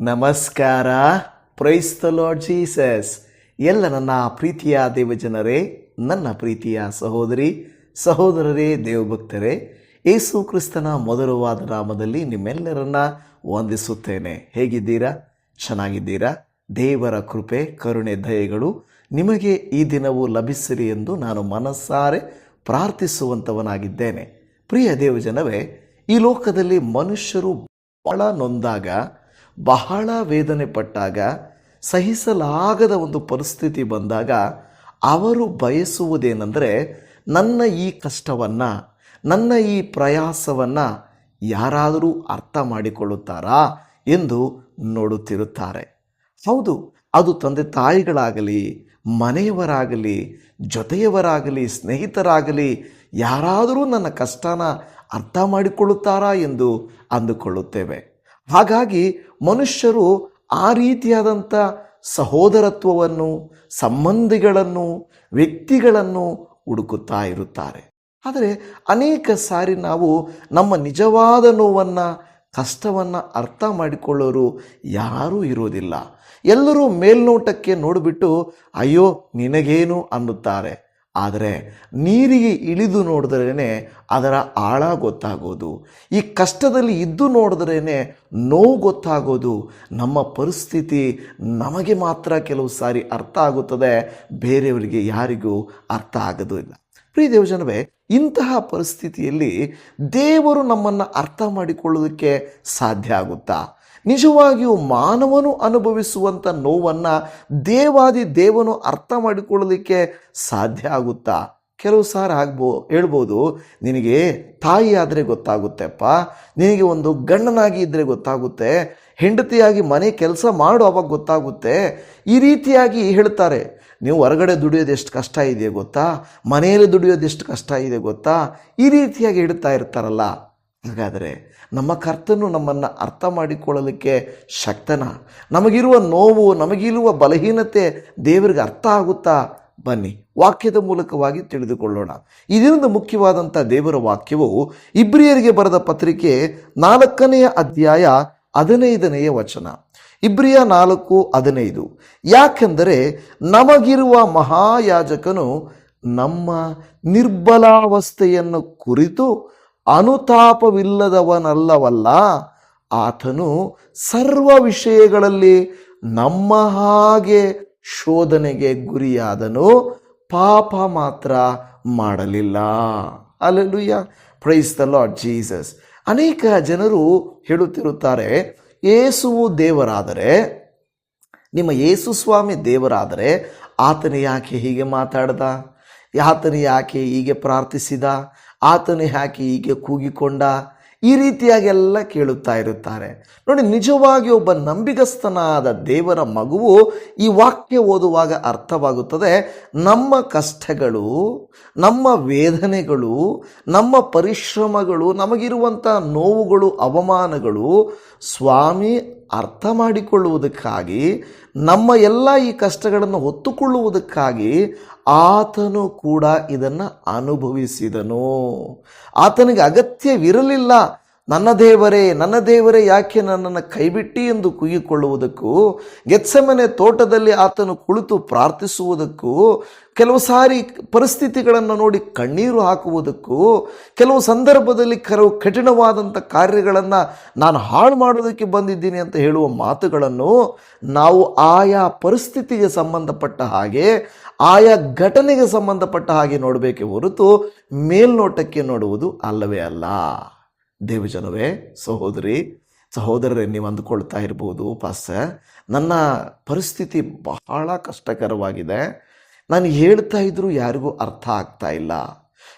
ನಮಸ್ಕಾರ. Price the Lord Jesus. ಎಲ್ಲ ನನ್ನ ಪ್ರೀತಿಯ ದೇವಜನರೇ, ನನ್ನ ಪ್ರೀತಿಯ ಸಹೋದರರೇ, ದೇವಭಕ್ತರೇ, ಯೇಸು ಕ್ರಿಸ್ತನ ಮಧುರವಾದ ನಾಮದಲ್ಲಿ ನಿಮ್ಮೆಲ್ಲರನ್ನ ವಂದಿಸುತ್ತೇನೆ. ಹೇಗಿದ್ದೀರಾ? ಚೆನ್ನಾಗಿದ್ದೀರಾ? ದೇವರ ಕೃಪೆ, ಕರುಣೆ, ದಯೆಗಳು ನಿಮಗೆ ಈ ದಿನವೂ ಲಭಿಸಿರಿ ಎಂದು ನಾನು ಮನಸ್ಸಾರೆ ಪ್ರಾರ್ಥಿಸುವಂಥವನಾಗಿದ್ದೇನೆ. ಪ್ರಿಯ ದೇವಜನವೇ, ಈ ಲೋಕದಲ್ಲಿ ಮನುಷ್ಯರು ಬಹಳ ನೊಂದಾಗ, ಬಹಳ ವೇದನೆ ಪಟ್ಟಾಗ, ಸಹಿಸಲಾಗದ ಒಂದು ಪರಿಸ್ಥಿತಿ ಬಂದಾಗ ಅವರು ಬಯಸುವುದೇನೆಂದರೆ, ನನ್ನ ಈ ಕಷ್ಟವನ್ನು, ನನ್ನ ಈ ಪ್ರಯಾಸವನ್ನು ಯಾರಾದರೂ ಅರ್ಥ ಮಾಡಿಕೊಳ್ಳುತ್ತಾರಾ ಎಂದು ನೋಡುತ್ತಿರುತ್ತಾರೆ. ಹೌದು, ಅದು ತಂದೆ ತಾಯಿಗಳಾಗಲಿ, ಮನೆಯವರಾಗಲಿ, ಜೊತೆಯವರಾಗಲಿ, ಸ್ನೇಹಿತರಾಗಲಿ, ಯಾರಾದರೂ ನನ್ನ ಕಷ್ಟನ ಅರ್ಥ ಮಾಡಿಕೊಳ್ಳುತ್ತಾರಾ ಎಂದು ಅಂದುಕೊಳ್ಳುತ್ತೇವೆ. ಹಾಗಾಗಿ ಮನುಷ್ಯರು ಆ ರೀತಿಯಾದಂಥ ಸಹೋದರತ್ವವನ್ನು, ಸಂಬಂಧಿಗಳನ್ನು, ವ್ಯಕ್ತಿಗಳನ್ನು ಹುಡುಕುತ್ತಾ ಇರುತ್ತಾರೆ. ಆದರೆ ಅನೇಕ ಸಾರಿ ನಾವು ನಮ್ಮ ನಿಜವಾದ ನೋವನ್ನು, ಕಷ್ಟವನ್ನು ಅರ್ಥ ಮಾಡಿಕೊಳ್ಳೋರು ಯಾರೂ ಇರೋದಿಲ್ಲ. ಎಲ್ಲರೂ ಮೇಲ್ನೋಟಕ್ಕೆ ನೋಡಿಬಿಟ್ಟು ಅಯ್ಯೋ ನಿನಗೇನು ಅನ್ನುತ್ತಾರೆ. ಆದರೆ ನೀರಿಗೆ ಇಳಿದು ನೋಡಿದ್ರೇ ಅದರ ಆಳ ಗೊತ್ತಾಗೋದು. ಈ ಕಷ್ಟದಲ್ಲಿ ಇದ್ದು ನೋಡಿದ್ರೇ ನೋವು ಗೊತ್ತಾಗೋದು. ನಮ್ಮ ಪರಿಸ್ಥಿತಿ ನಮಗೆ ಮಾತ್ರ ಕೆಲವು ಸಾರಿ ಅರ್ಥ ಆಗುತ್ತದೆ, ಬೇರೆಯವರಿಗೆ ಯಾರಿಗೂ ಅರ್ಥ ಆಗೋದಿಲ್ಲ. ಪ್ರಿಯ ದೇವಜನವೇ, ಇಂತಹ ಪರಿಸ್ಥಿತಿಯಲ್ಲಿ ದೇವರು ನಮ್ಮನ್ನು ಅರ್ಥ ಮಾಡಿಕೊಳ್ಳೋದಕ್ಕೆ ಸಾಧ್ಯ ಆಗುತ್ತಾ? ನಿಜವಾಗಿಯೂ ಮಾನವನು ಅನುಭವಿಸುವಂಥ ನೋವನ್ನು ದೇವಾದಿ ದೇವನು ಅರ್ಥ ಮಾಡಿಕೊಳ್ಳಲಿಕ್ಕೆ ಸಾಧ್ಯ ಆಗುತ್ತಾ? ಕೆಲವು ಸಾರಿ ಹೇಳ್ಬೋದು, ನಿನಗೆ ತಾಯಿ ಆದರೆ ಗೊತ್ತಾಗುತ್ತೆಪ್ಪ, ನಿನಗೆ ಒಂದು ಗಂಡನಾಗಿ ಇದ್ದರೆ ಗೊತ್ತಾಗುತ್ತೆ, ಹೆಂಡತಿಯಾಗಿ ಮನೆ ಕೆಲಸ ಮಾಡು ಅವಾಗ ಗೊತ್ತಾಗುತ್ತೆ, ಈ ರೀತಿಯಾಗಿ ಹೇಳ್ತಾರೆ. ನೀವು ಹೊರಗಡೆ ದುಡಿಯೋದು ಎಷ್ಟು ಕಷ್ಟ ಇದೆಯೋ ಗೊತ್ತಾ, ಮನೆಯಲ್ಲಿ ದುಡಿಯೋದು ಎಷ್ಟು ಕಷ್ಟ ಇದೆ ಗೊತ್ತಾ, ಈ ರೀತಿಯಾಗಿ ಹೇಳ್ತಾ ಇರ್ತಾರಲ್ಲ. ಹಾಗಾದರೆ ನಮ್ಮ ಕರ್ತನು ನಮ್ಮನ್ನು ಅರ್ಥ ಮಾಡಿಕೊಳ್ಳಲಿಕ್ಕೆ ಶಕ್ತನ? ನಮಗಿರುವ ನೋವು, ನಮಗಿರುವ ಬಲಹೀನತೆ ದೇವರಿಗೆ ಅರ್ಥ ಆಗುತ್ತಾ? ಬನ್ನಿ ವಾಕ್ಯದ ಮೂಲಕವಾಗಿ ತಿಳಿದುಕೊಳ್ಳೋಣ. ಇದರಿಂದ ಮುಖ್ಯವಾದಂಥ ದೇವರ ವಾಕ್ಯವು ಇಬ್ರಿಯರಿಗೆ ಬರೆದ ಪತ್ರಿಕೆ 4ನೇ ಅಧ್ಯಾಯ 15ನೇ ವಚನ. ಇಬ್ರಿಯ 4:15. ಯಾಕೆಂದರೆ ನಮಗಿರುವ ಮಹಾಯಾಜಕನು ನಮ್ಮ ನಿರ್ಬಲಾವಸ್ಥೆಯನ್ನು ಕುರಿತು ಅನುತಾಪವಿಲ್ಲದವನಲ್ಲವಲ್ಲ, ಆತನು ಸರ್ವ ವಿಷಯಗಳಲ್ಲಿ ನಮ್ಮ ಹಾಗೆ ಶೋಧನೆಗೆ ಗುರಿಯಾದನು, ಪಾಪ ಮಾತ್ರ ಮಾಡಲಿಲ್ಲ. Hallelujah, price the Lord Jesus. ಅನೇಕ ಜನರು ಹೇಳುತ್ತಿರುತ್ತಾರೆ, ಯೇಸುವು ದೇವರಾದರೆ, ನಿಮ್ಮ ಯೇಸು ಸ್ವಾಮಿ ದೇವರಾದರೆ ಆತನು ಯಾಕೆ ಹೀಗೆ ಮಾತಾಡ್ದ? ಆತನು ಯಾಕೆ ಹೀಗೆ ಪ್ರಾರ್ಥಿಸಿದ? ಆತನು ಯಾಕೆ ಹೀಗೆ ಕೂಗಿಕೊಂಡ? ಈ ರೀತಿಯಾಗೆಲ್ಲ ಕೇಳುತ್ತಾ ಇರುತ್ತಾರೆ. ನೋಡಿ, ನಿಜವಾಗಿ ಒಬ್ಬ ನಂಬಿಗಸ್ತನಾದ ದೇವರ ಮಗುವು ಈ ವಾಕ್ಯ ಓದುವಾಗ ಅರ್ಥವಾಗುತ್ತದೆ. ನಮ್ಮ ಕಷ್ಟಗಳು, ನಮ್ಮ ವೇದನೆಗಳು, ನಮ್ಮ ಪರಿಶ್ರಮಗಳು, ನಮಗಿರುವಂಥ ನೋವುಗಳು, ಅವಮಾನಗಳು ಸ್ವಾಮಿ ಅರ್ಥ ಮಾಡಿಕೊಳ್ಳುವುದಕ್ಕಾಗಿ, ನಮ್ಮ ಎಲ್ಲ ಈ ಕಷ್ಟಗಳನ್ನು ಹೊತ್ತುಕೊಳ್ಳುವುದಕ್ಕಾಗಿ ಆತನು ಕೂಡ ಇದನ್ನು ಅನುಭವಿಸಿದನು. ಆತನಿಗೆ ಅಗತ್ಯವಿರಲಿಲ್ಲ ನನ್ನ ದೇವರೇ ಯಾಕೆ ನನ್ನನ್ನು ಕೈಬಿಟ್ಟಿ ಎಂದು ಕೂಗಿಕೊಳ್ಳುವುದಕ್ಕೂ, ಗೆತ್ಸೆಮನೆ ತೋಟದಲ್ಲಿ ಆತನು ಕುಳಿತು ಪ್ರಾರ್ಥಿಸುವುದಕ್ಕೂ, ಕೆಲವು ಸಾರಿ ಪರಿಸ್ಥಿತಿಗಳನ್ನು ನೋಡಿ ಕಣ್ಣೀರು ಹಾಕುವುದಕ್ಕೂ, ಕೆಲವು ಸಂದರ್ಭದಲ್ಲಿ ಕಠಿಣವಾದಂಥ ಕಾರ್ಯಗಳನ್ನು ನಾನು ಹಾಳು ಮಾಡೋದಕ್ಕೆ ಬಂದಿದ್ದೀನಿ ಅಂತ ಹೇಳುವ ಮಾತುಗಳನ್ನು ನಾವು ಆಯಾ ಪರಿಸ್ಥಿತಿಗೆ ಸಂಬಂಧಪಟ್ಟ ಹಾಗೆ, ಆಯಾ ಘಟನೆಗೆ ಸಂಬಂಧಪಟ್ಟ ಹಾಗೆ ನೋಡಬೇಕೆ ಹೊರತು ಮೇಲ್ನೋಟಕ್ಕೆ ನೋಡುವುದು ಅಲ್ಲವೇ ಅಲ್ಲ. ದೇವಜನವೇ, ಸಹೋದರರೇ, ನೀವು ಅಂದುಕೊಳ್ತಾ ಇರ್ಬೋದು, ಪಾಸ್ಟರ್ ನನ್ನ ಪರಿಸ್ಥಿತಿ ಬಹಳ ಕಷ್ಟಕರವಾಗಿದೆ, ನಾನು ಹೇಳ್ತಾ ಇದ್ರೂ ಯಾರಿಗೂ ಅರ್ಥ ಆಗ್ತಾ ಇಲ್ಲ.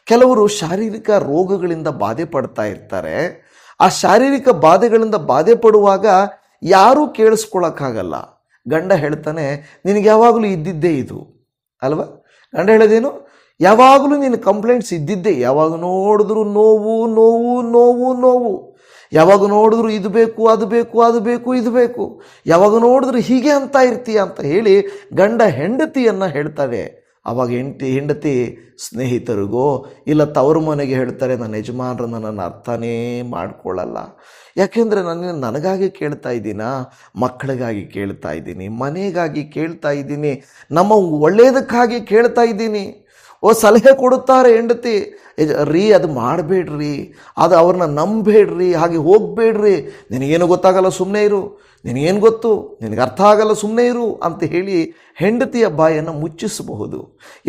ಕೆಲವರು ಶಾರೀರಿಕ ರೋಗಗಳಿಂದ ಬಾಧೆ ಪಡ್ತಾ ಇರ್ತಾರೆ. ಆ ಶಾರೀರಿಕ ಬಾಧೆಗಳಿಂದ ಬಾಧೆ ಪಡುವಾಗ ಯಾರೂ ಕೇಳಿಸ್ಕೊಳ್ಳೋಕ್ಕಾಗಲ್ಲ. ಗಂಡ ಹೇಳ್ತಾನೆ, ನಿನಗೆ ಯಾವಾಗಲೂ ಇದ್ದಿದ್ದೇ ಇದು ಅಲ್ವಾ? ಗಂಡ ಹೇಳೋದೇನು? ಯಾವಾಗಲೂ ನೀನು ಕಂಪ್ಲೇಂಟ್ಸ್ ಇದ್ದಿದ್ದೆ, ಯಾವಾಗ ನೋಡಿದ್ರು ನೋವು ನೋವು ನೋವು ನೋವು, ಯಾವಾಗ ನೋಡಿದ್ರು ಇದು ಬೇಕು ಅದು ಬೇಕು ಅದು ಬೇಕು ಇದು ಬೇಕು, ಯಾವಾಗ ನೋಡಿದ್ರು ಹೀಗೆ ಅಂತ ಇರ್ತೀಯ ಅಂತ ಹೇಳಿ ಗಂಡ ಹೆಂಡತಿಯನ್ನು ಹೇಳ್ತಾರೆ. ಆವಾಗ ಹೆಂಡತಿ ಸ್ನೇಹಿತರಿಗೋ ಇಲ್ಲ ತವರು ಮನೆಗೆ ಹೇಳ್ತಾರೆ, ನನ್ನ ಯಜಮಾನರು ನನ್ನನ್ನು ಅರ್ಥನೇ ಮಾಡ್ಕೊಳ್ಳಲ್ಲ. ಯಾಕೆಂದರೆ ನನಗಾಗಿ ಕೇಳ್ತಾ ಇದ್ದೀನ, ಮಕ್ಕಳಿಗಾಗಿ ಕೇಳ್ತಾ ಇದ್ದೀನಿ, ಮನೆಗಾಗಿ ಕೇಳ್ತಾ ಇದ್ದೀನಿ, ನಮ್ಮ ಒಳ್ಳೆಯದಕ್ಕಾಗಿ ಕೇಳ್ತಾ ಇದ್ದೀನಿ. ಸಲಹೆ ಕೊಡುತ್ತಾರೆ ಹೆಂಡತಿ, ಅದು ಮಾಡಬೇಡ್ರಿ, ಅದು ಅವ್ರನ್ನ ನಂಬೇಡ್ರಿ, ಹಾಗೆ ಹೋಗಬೇಡ್ರಿ, ನಿನಗೇನು ಗೊತ್ತಾಗಲ್ಲ ಸುಮ್ಮನೆ ಇರು, ನಿನಗೇನು ಗೊತ್ತು, ನಿನಗೆ ಅರ್ಥ ಆಗಲ್ಲ ಸುಮ್ಮನೆ ಇರು ಅಂತ ಹೇಳಿ ಹೆಂಡತಿಯ ಬಾಯನ್ನು ಮುಚ್ಚಿಸಬಹುದು.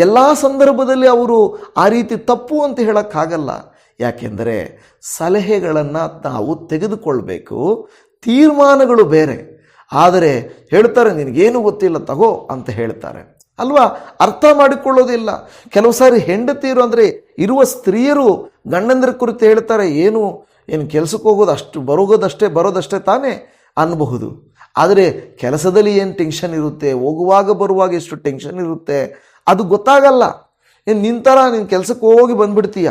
ಎಲ್ಲ ಸಂದರ್ಭದಲ್ಲಿ ಅವರು ಆ ರೀತಿ ತಪ್ಪು ಅಂತ ಹೇಳೋಕ್ಕಾಗಲ್ಲ. ಯಾಕೆಂದರೆ ಸಲಹೆಗಳನ್ನು ನಾವು ತೆಗೆದುಕೊಳ್ಬೇಕು, ತೀರ್ಮಾನಗಳು ಬೇರೆ. ಆದರೆ ಹೇಳ್ತಾರೆ ನಿನಗೇನು ಗೊತ್ತಿಲ್ಲ ತಗೋ ಅಂತ ಹೇಳ್ತಾರೆ ಅಲ್ವಾ, ಅರ್ಥ ಮಾಡಿಕೊಳ್ಳೋದಿಲ್ಲ. ಕೆಲವು ಸಾರಿ ಹೆಂಡತಿಯರು ಅಂದರೆ ಇರುವ ಸ್ತ್ರೀಯರು ಗಂಡಂದ್ರ ಕುರಿತು ಹೇಳ್ತಾರೆ, ಏನು ಕೆಲಸಕ್ಕೆ ಹೋಗೋದು ಬರೋದಷ್ಟೇ ತಾನೇ ಅನ್ನಬಹುದು. ಆದರೆ ಕೆಲಸದಲ್ಲಿ ಏನು ಟೆನ್ಷನ್ ಇರುತ್ತೆ, ಹೋಗುವಾಗ ಬರುವಾಗ ಎಷ್ಟು ಟೆನ್ಷನ್ ಇರುತ್ತೆ ಅದು ಗೊತ್ತಾಗಲ್ಲ. ನಿಂತರ ನೀನು ಕೆಲಸಕ್ಕೆ ಹೋಗಿ ಬಂದ್ಬಿಡ್ತೀಯ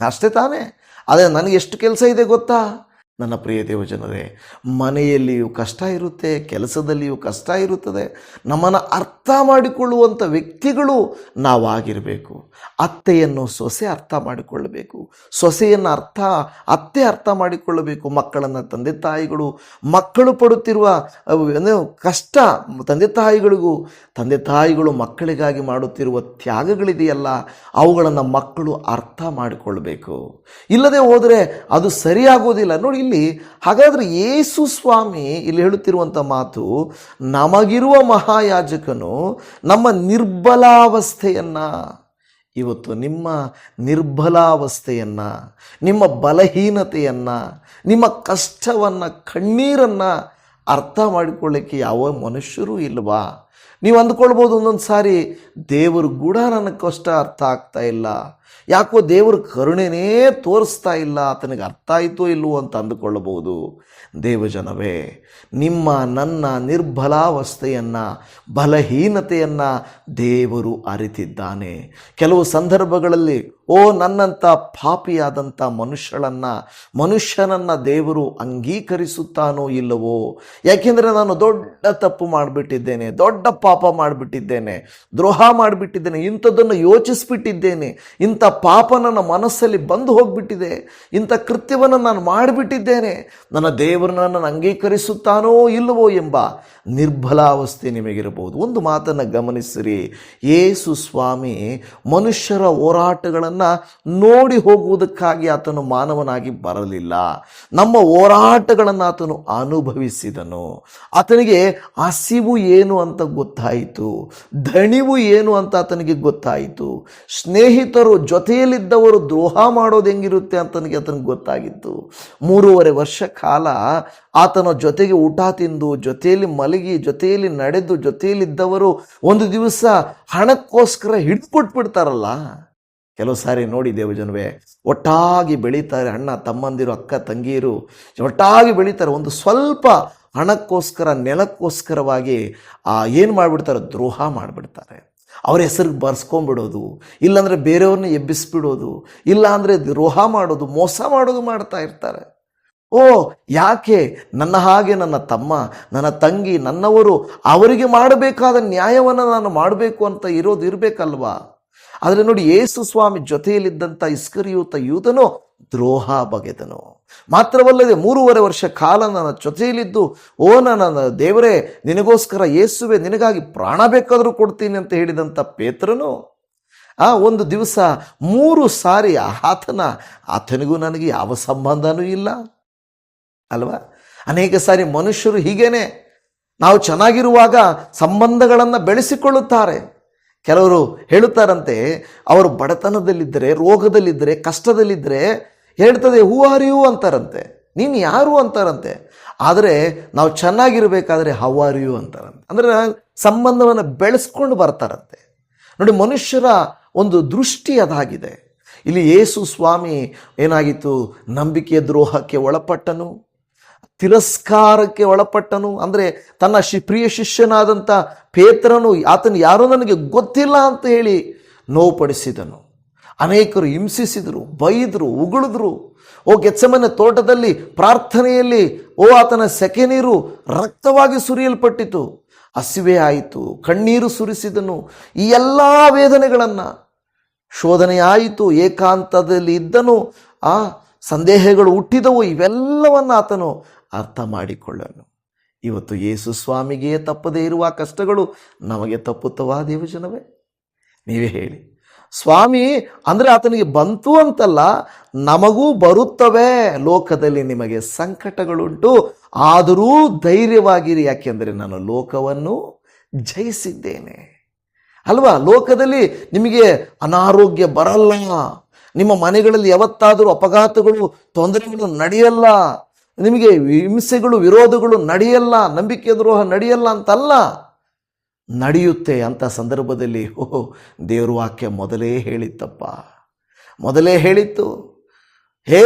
ಅಷ್ಟೇ ತಾನೇ. ಆದರೆ ನನಗೆ ಎಷ್ಟು ಕೆಲಸ ಇದೆ ಗೊತ್ತಾ? ನನ್ನ ಪ್ರಿಯ ದೇವಜನರೇ, ಮನೆಯಲ್ಲಿಯೂ ಕಷ್ಟ ಇರುತ್ತೆ, ಕೆಲಸದಲ್ಲಿಯೂ ಕಷ್ಟ ಇರುತ್ತದೆ. ನಮ್ಮನ್ನು ಅರ್ಥ ಮಾಡಿಕೊಳ್ಳುವಂಥ ವ್ಯಕ್ತಿಗಳು ನಾವಾಗಿರಬೇಕು. ಅತ್ತೆಯನ್ನು ಸೊಸೆ ಅರ್ಥ ಮಾಡಿಕೊಳ್ಳಬೇಕು, ಸೊಸೆಯನ್ನು ಅತ್ತೆ ಅರ್ಥ ಮಾಡಿಕೊಳ್ಳಬೇಕು, ಮಕ್ಕಳನ್ನು ತಂದೆ ತಾಯಿಗಳು, ಮಕ್ಕಳು ಪಡುತ್ತಿರುವ ಕಷ್ಟ ತಂದೆ ತಾಯಿಗಳು ಮಕ್ಕಳಿಗಾಗಿ ಮಾಡುತ್ತಿರುವ ತ್ಯಾಗಗಳಿದೆಯಲ್ಲ, ಅವುಗಳನ್ನು ಮಕ್ಕಳು ಅರ್ಥ ಮಾಡಿಕೊಳ್ಬೇಕು. ಇಲ್ಲದೆ ಹೋದರೆ ಅದು ಸರಿಯಾಗೋದಿಲ್ಲ. ನೋಡಿ ಇಲ್ಲಿ ಹಾಗಾದರೆ ಯೇಸು ಸ್ವಾಮಿ ಇಲ್ಲಿ ಹೇಳುತ್ತಿರುವಂಥ ಮಾತು, ನಮಗಿರುವ ಮಹಾಯಾಜಕನು ನಮ್ಮ ನಿರ್ಬಲಾವಸ್ಥೆಯನ್ನು, ಇವತ್ತು ನಿಮ್ಮ ನಿರ್ಬಲಾವಸ್ಥೆಯನ್ನು, ನಿಮ್ಮ ಬಲಹೀನತೆಯನ್ನು, ನಿಮ್ಮ ಕಷ್ಟವನ್ನು, ಕಣ್ಣೀರನ್ನು ಅರ್ಥ ಮಾಡಿಕೊಳ್ಳಿಕ್ಕೆ ಯಾವ ಮನುಷ್ಯರೂ ಇಲ್ವಾ? ನೀವು ಅಂದ್ಕೊಳ್ಬೋದು ಒಂದೊಂದು ಸಾರಿ, ದೇವರು ಕೂಡ ನನ್ನ ಕಷ್ಟ ಅರ್ಥ ಆಗ್ತಾ ಇಲ್ಲ, ಯಾಕೋ ದೇವರು ಕರುಣೆನೇ ತೋರಿಸ್ತಾ ಇಲ್ಲ, ಆತನಿಗೆ ಅರ್ಥ ಆಯಿತೋ ಇಲ್ಲವೋ ಅಂತ ಅಂದುಕೊಳ್ಳಬಹುದು. ದೇವಜನವೇ, ನಿಮ್ಮ ನನ್ನ ನಿರ್ಬಲಾವಸ್ಥೆಯನ್ನು, ಬಲಹೀನತೆಯನ್ನು ದೇವರು ಅರಿತಿದ್ದಾನೆ. ಕೆಲವು ಸಂದರ್ಭಗಳಲ್ಲಿ ನನ್ನಂಥ ಪಾಪಿಯಾದಂಥ ಮನುಷ್ಯನನ್ನು ದೇವರು ಅಂಗೀಕರಿಸುತ್ತಾನೋ ಇಲ್ಲವೋ? ಯಾಕೆಂದರೆ ನಾನು ದೊಡ್ಡ ತಪ್ಪು ಮಾಡಿಬಿಟ್ಟಿದ್ದೇನೆ, ದೊಡ್ಡ ಪಾಪ ಮಾಡಿಬಿಟ್ಟಿದ್ದೇನೆ, ದ್ರೋಹ ಮಾಡಿಬಿಟ್ಟಿದ್ದೇನೆ, ಇಂಥದ್ದನ್ನು ಯೋಚಿಸ್ಬಿಟ್ಟಿದ್ದೇನೆ, ಇಂಥ ಪಾಪ ನನ್ನ ಮನಸ್ಸಲ್ಲಿ ಬಂದು ಹೋಗಿಬಿಟ್ಟಿದೆ, ಇಂಥ ಕೃತ್ಯವನ್ನು ನಾನು ಮಾಡಿಬಿಟ್ಟಿದ್ದೇನೆ, ನನ್ನ ದೇವರು ನನ್ನನ್ನು ಅಂಗೀಕರಿಸುತ್ತಾನೋ ಇಲ್ಲವೋ ಎಂಬ ನಿರ್ಬಲಾವಸ್ಥೆ ನಿಮಗಿರಬಹುದು. ಒಂದು ಮಾತನ್ನು ಗಮನಿಸಿರಿ, ಯೇಸು ಸ್ವಾಮಿ ಮನುಷ್ಯರ ಹೋರಾಟಗಳನ್ನು ನೋಡಿ ಹೋಗುವುದಕ್ಕಾಗಿ ಆತನು ಮಾನವನಾಗಿ ಬರಲಿಲ್ಲ. ನಮ್ಮ ಹೋರಾಟಗಳನ್ನು ಆತನು ಅನುಭವಿಸಿದನು. ಆತನಿಗೆ ಹಸಿವು ಏನು ಅಂತ ಗೊತ್ತಾಯಿತು, ದಣಿವು ಏನು ಅಂತ ಆತನಿಗೆ ಗೊತ್ತಾಯಿತು, ಸ್ನೇಹಿತರು ಜೊತೆಯಲ್ಲಿದ್ದವರು ದ್ರೋಹ ಮಾಡೋದು ಹೆಂಗಿರುತ್ತೆ ಅಂತನಿಗೆ ಆತನಿಗೆ ಗೊತ್ತಾಗಿತ್ತು. 3.5 ವರ್ಷ ಕಾಲ ಆತನ ಜೊತೆಗೆ ಊಟ ತಿಂದು, ಜೊತೆಯಲ್ಲಿ ಮಲಗಿ, ಜೊತೆಯಲ್ಲಿ ನಡೆದು, ಜೊತೆಯಲ್ಲಿದ್ದವರು ಒಂದು ದಿವಸ ಹಣಕ್ಕೋಸ್ಕರ ಹಿಡಿದುಕೊಟ್ಬಿಡ್ತಾರಲ್ಲ. ಕೆಲವು ಸಾರಿ ನೋಡಿ ದೇವಜನವೇ, ಒಟ್ಟಾಗಿ ಬೆಳೀತಾರೆ, ಅಣ್ಣ ತಮ್ಮಂದಿರು, ಅಕ್ಕ ತಂಗಿಯರು ಒಟ್ಟಾಗಿ ಬೆಳೀತಾರೆ. ಒಂದು ಸ್ವಲ್ಪ ಹಣಕ್ಕೋಸ್ಕರ, ನೆಲಕ್ಕೋಸ್ಕರವಾಗಿ ಏನು ಮಾಡಿಬಿಡ್ತಾರೆ, ದ್ರೋಹ ಮಾಡಿಬಿಡ್ತಾರೆ. ಅವ್ರ ಹೆಸರಿಗೆ ಬರ್ಸ್ಕೊಂಡ್ಬಿಡೋದು, ಇಲ್ಲಾಂದರೆ ಬೇರೆಯವ್ರನ್ನ ಎಬ್ಬಿಸ್ಬಿಡೋದು, ಇಲ್ಲಾಂದರೆ ದ್ರೋಹ ಮಾಡೋದು, ಮೋಸ ಮಾಡೋದು ಮಾಡ್ತಾ ಇರ್ತಾರೆ. ಯಾಕೆ ನನ್ನ ಹಾಗೆ ನನ್ನ ತಮ್ಮ, ನನ್ನ ತಂಗಿ, ನನ್ನವರು, ಅವರಿಗೆ ಮಾಡಬೇಕಾದ ನ್ಯಾಯವನ್ನು ನಾನು ಮಾಡಬೇಕು ಅಂತ ಇರಬೇಕಲ್ವಾ? ಆದರೆ ನೋಡಿ, ಯೇಸು ಸ್ವಾಮಿ ಜೊತೆಯಲ್ಲಿದ್ದಂಥ ಇಸ್ಕರಿಯೋತ ಯೂದನು ದ್ರೋಹ ಬಗೆದನು. ಮಾತ್ರವಲ್ಲದೆ 3.5 ವರ್ಷ ಕಾಲ ನನ್ನ ಜೊತೆಯಲ್ಲಿದ್ದು, ನನ್ನ ದೇವರೇ, ನಿನಗೋಸ್ಕರ ಯೇಸುವೆ, ನಿನಗಾಗಿ ಪ್ರಾಣ ಬೇಕಾದರೂ ಕೊಡ್ತೀನಿ ಅಂತ ಹೇಳಿದಂಥ ಪೇತ್ರನು ಒಂದು ದಿವಸ 3 ಸಾರಿ ಆತನಿಗೂ ನನಗೆ ಯಾವ ಸಂಬಂಧನೂ ಇಲ್ಲ ಅಲ್ವಾ? ಅನೇಕ ಸಾರಿ ಮನುಷ್ಯರು ಹೀಗೇನೆ, ನಾವು ಚೆನ್ನಾಗಿರುವಾಗ ಸಂಬಂಧಗಳನ್ನು ಬೆಳೆಸಿಕೊಳ್ಳುತ್ತಾರೆ. ಕೆಲವರು ಹೇಳುತ್ತಾರಂತೆ, ಅವರು ಬಡತನದಲ್ಲಿದ್ದರೆ, ರೋಗದಲ್ಲಿದ್ದರೆ, ಕಷ್ಟದಲ್ಲಿದ್ದರೆ ಹೇಳ್ತದೆ ಹೂ ಆರ್ ಯು ಅಂತಾರಂತೆ, ನೀನು ಯಾರು ಅಂತಾರಂತೆ. ಆದರೆ ನಾವು ಚೆನ್ನಾಗಿರಬೇಕಾದ್ರೆ ಹೌ ಆರ್ ಯು ಅಂತಾರಂತೆ. ಅಂದರೆ ಸಂಬಂಧವನ್ನು ಬೆಳೆಸ್ಕೊಂಡು ಬರ್ತಾರಂತೆ. ನೋಡಿ, ಮನುಷ್ಯರ ಒಂದು ದೃಷ್ಟಿ ಅದಾಗಿದೆ. ಇಲ್ಲಿ ಯೇಸು ಸ್ವಾಮಿ ಏನಾಗಿತ್ತು, ನಂಬಿಕೆಯ ದ್ರೋಹಕ್ಕೆ ಒಳಪಟ್ಟನು, ತಿರಸ್ಕಾರಕ್ಕೆ ಒಳಪಟ್ಟನು. ಅಂದರೆ ತನ್ನ ಪ್ರಿಯ ಶಿಷ್ಯನಾದಂಥ ಪೇತ್ರನು, ಆತನು ಯಾರೋ ನನಗೆ ಗೊತ್ತಿಲ್ಲ ಅಂತ ಹೇಳಿ ನೋವುಪಡಿಸಿದನು. ಅನೇಕರು ಹಿಂಸಿಸಿದರು, ಬೈದರು, ಉಗುಳಿದ್ರು. ಗೆತ್ಸೆಮನೆ ತೋಟದಲ್ಲಿ ಪ್ರಾರ್ಥನೆಯಲ್ಲಿ ಆತನ ಸೆಕೆ ನೀರು ರಕ್ತವಾಗಿ ಸುರಿಯಲ್ಪಟ್ಟಿತು. ಹಸಿವೆ ಆಯಿತು, ಕಣ್ಣೀರು ಸುರಿಸಿದನು. ಈ ಎಲ್ಲ ವೇದನೆಗಳನ್ನು, ಶೋಧನೆ ಆಯಿತು, ಏಕಾಂತದಲ್ಲಿ ಇದ್ದನು, ಆ ಸಂದೇಹಗಳು ಹುಟ್ಟಿದವು, ಇವೆಲ್ಲವನ್ನು ಆತನು ಅರ್ಥ ಮಾಡಿಕೊಳ್ಳನು. ಇವತ್ತು ಯೇಸು ಸ್ವಾಮಿಗೆ ತಪ್ಪದೇ ಇರುವ ಕಷ್ಟಗಳು ನಮಗೆ ತಪ್ಪುತ್ತವಾ ದೇವಜನವೇ? ನೀವೇ ಹೇಳಿ. ಸ್ವಾಮಿ ಅಂದರೆ ಆತನಿಗೆ ಬಂತು ಅಂತಲ್ಲ, ನಮಗೂ ಬರುತ್ತವೆ. ಲೋಕದಲ್ಲಿ ನಿಮಗೆ ಸಂಕಟಗಳುಂಟು, ಆದರೂ ಧೈರ್ಯವಾಗಿರಿ, ಯಾಕೆಂದರೆ ನಾನು ಲೋಕವನ್ನು ಜಯಿಸಿದ್ದೇನೆ ಅಲ್ವಾ? ಲೋಕದಲ್ಲಿ ನಿಮಗೆ ಅನಾರೋಗ್ಯ ಬರಲ್ಲ, ನಿಮ್ಮ ಮನೆಗಳಲ್ಲಿ ಯಾವತ್ತಾದರೂ ಅಪಘಾತಗಳು, ತೊಂದರೆಗಳು ನಡೆಯಲ್ಲ, ನಿಮಗೆ ಹಿಂಸೆಗಳು, ವಿರೋಧಗಳು ನಡೆಯಲ್ಲ, ನಂಬಿಕೆ ದ್ರೋಹ ನಡೆಯಲ್ಲ ಅಂತಲ್ಲ, ನಡೆಯುತ್ತೆ. ಅಂಥ ಸಂದರ್ಭದಲ್ಲಿ ದೇವ್ರ ವಾಕ್ಯ ಮೊದಲೇ ಹೇಳಿತ್ತಪ್ಪ, ಮೊದಲೇ ಹೇಳಿತ್ತು. ಹೇ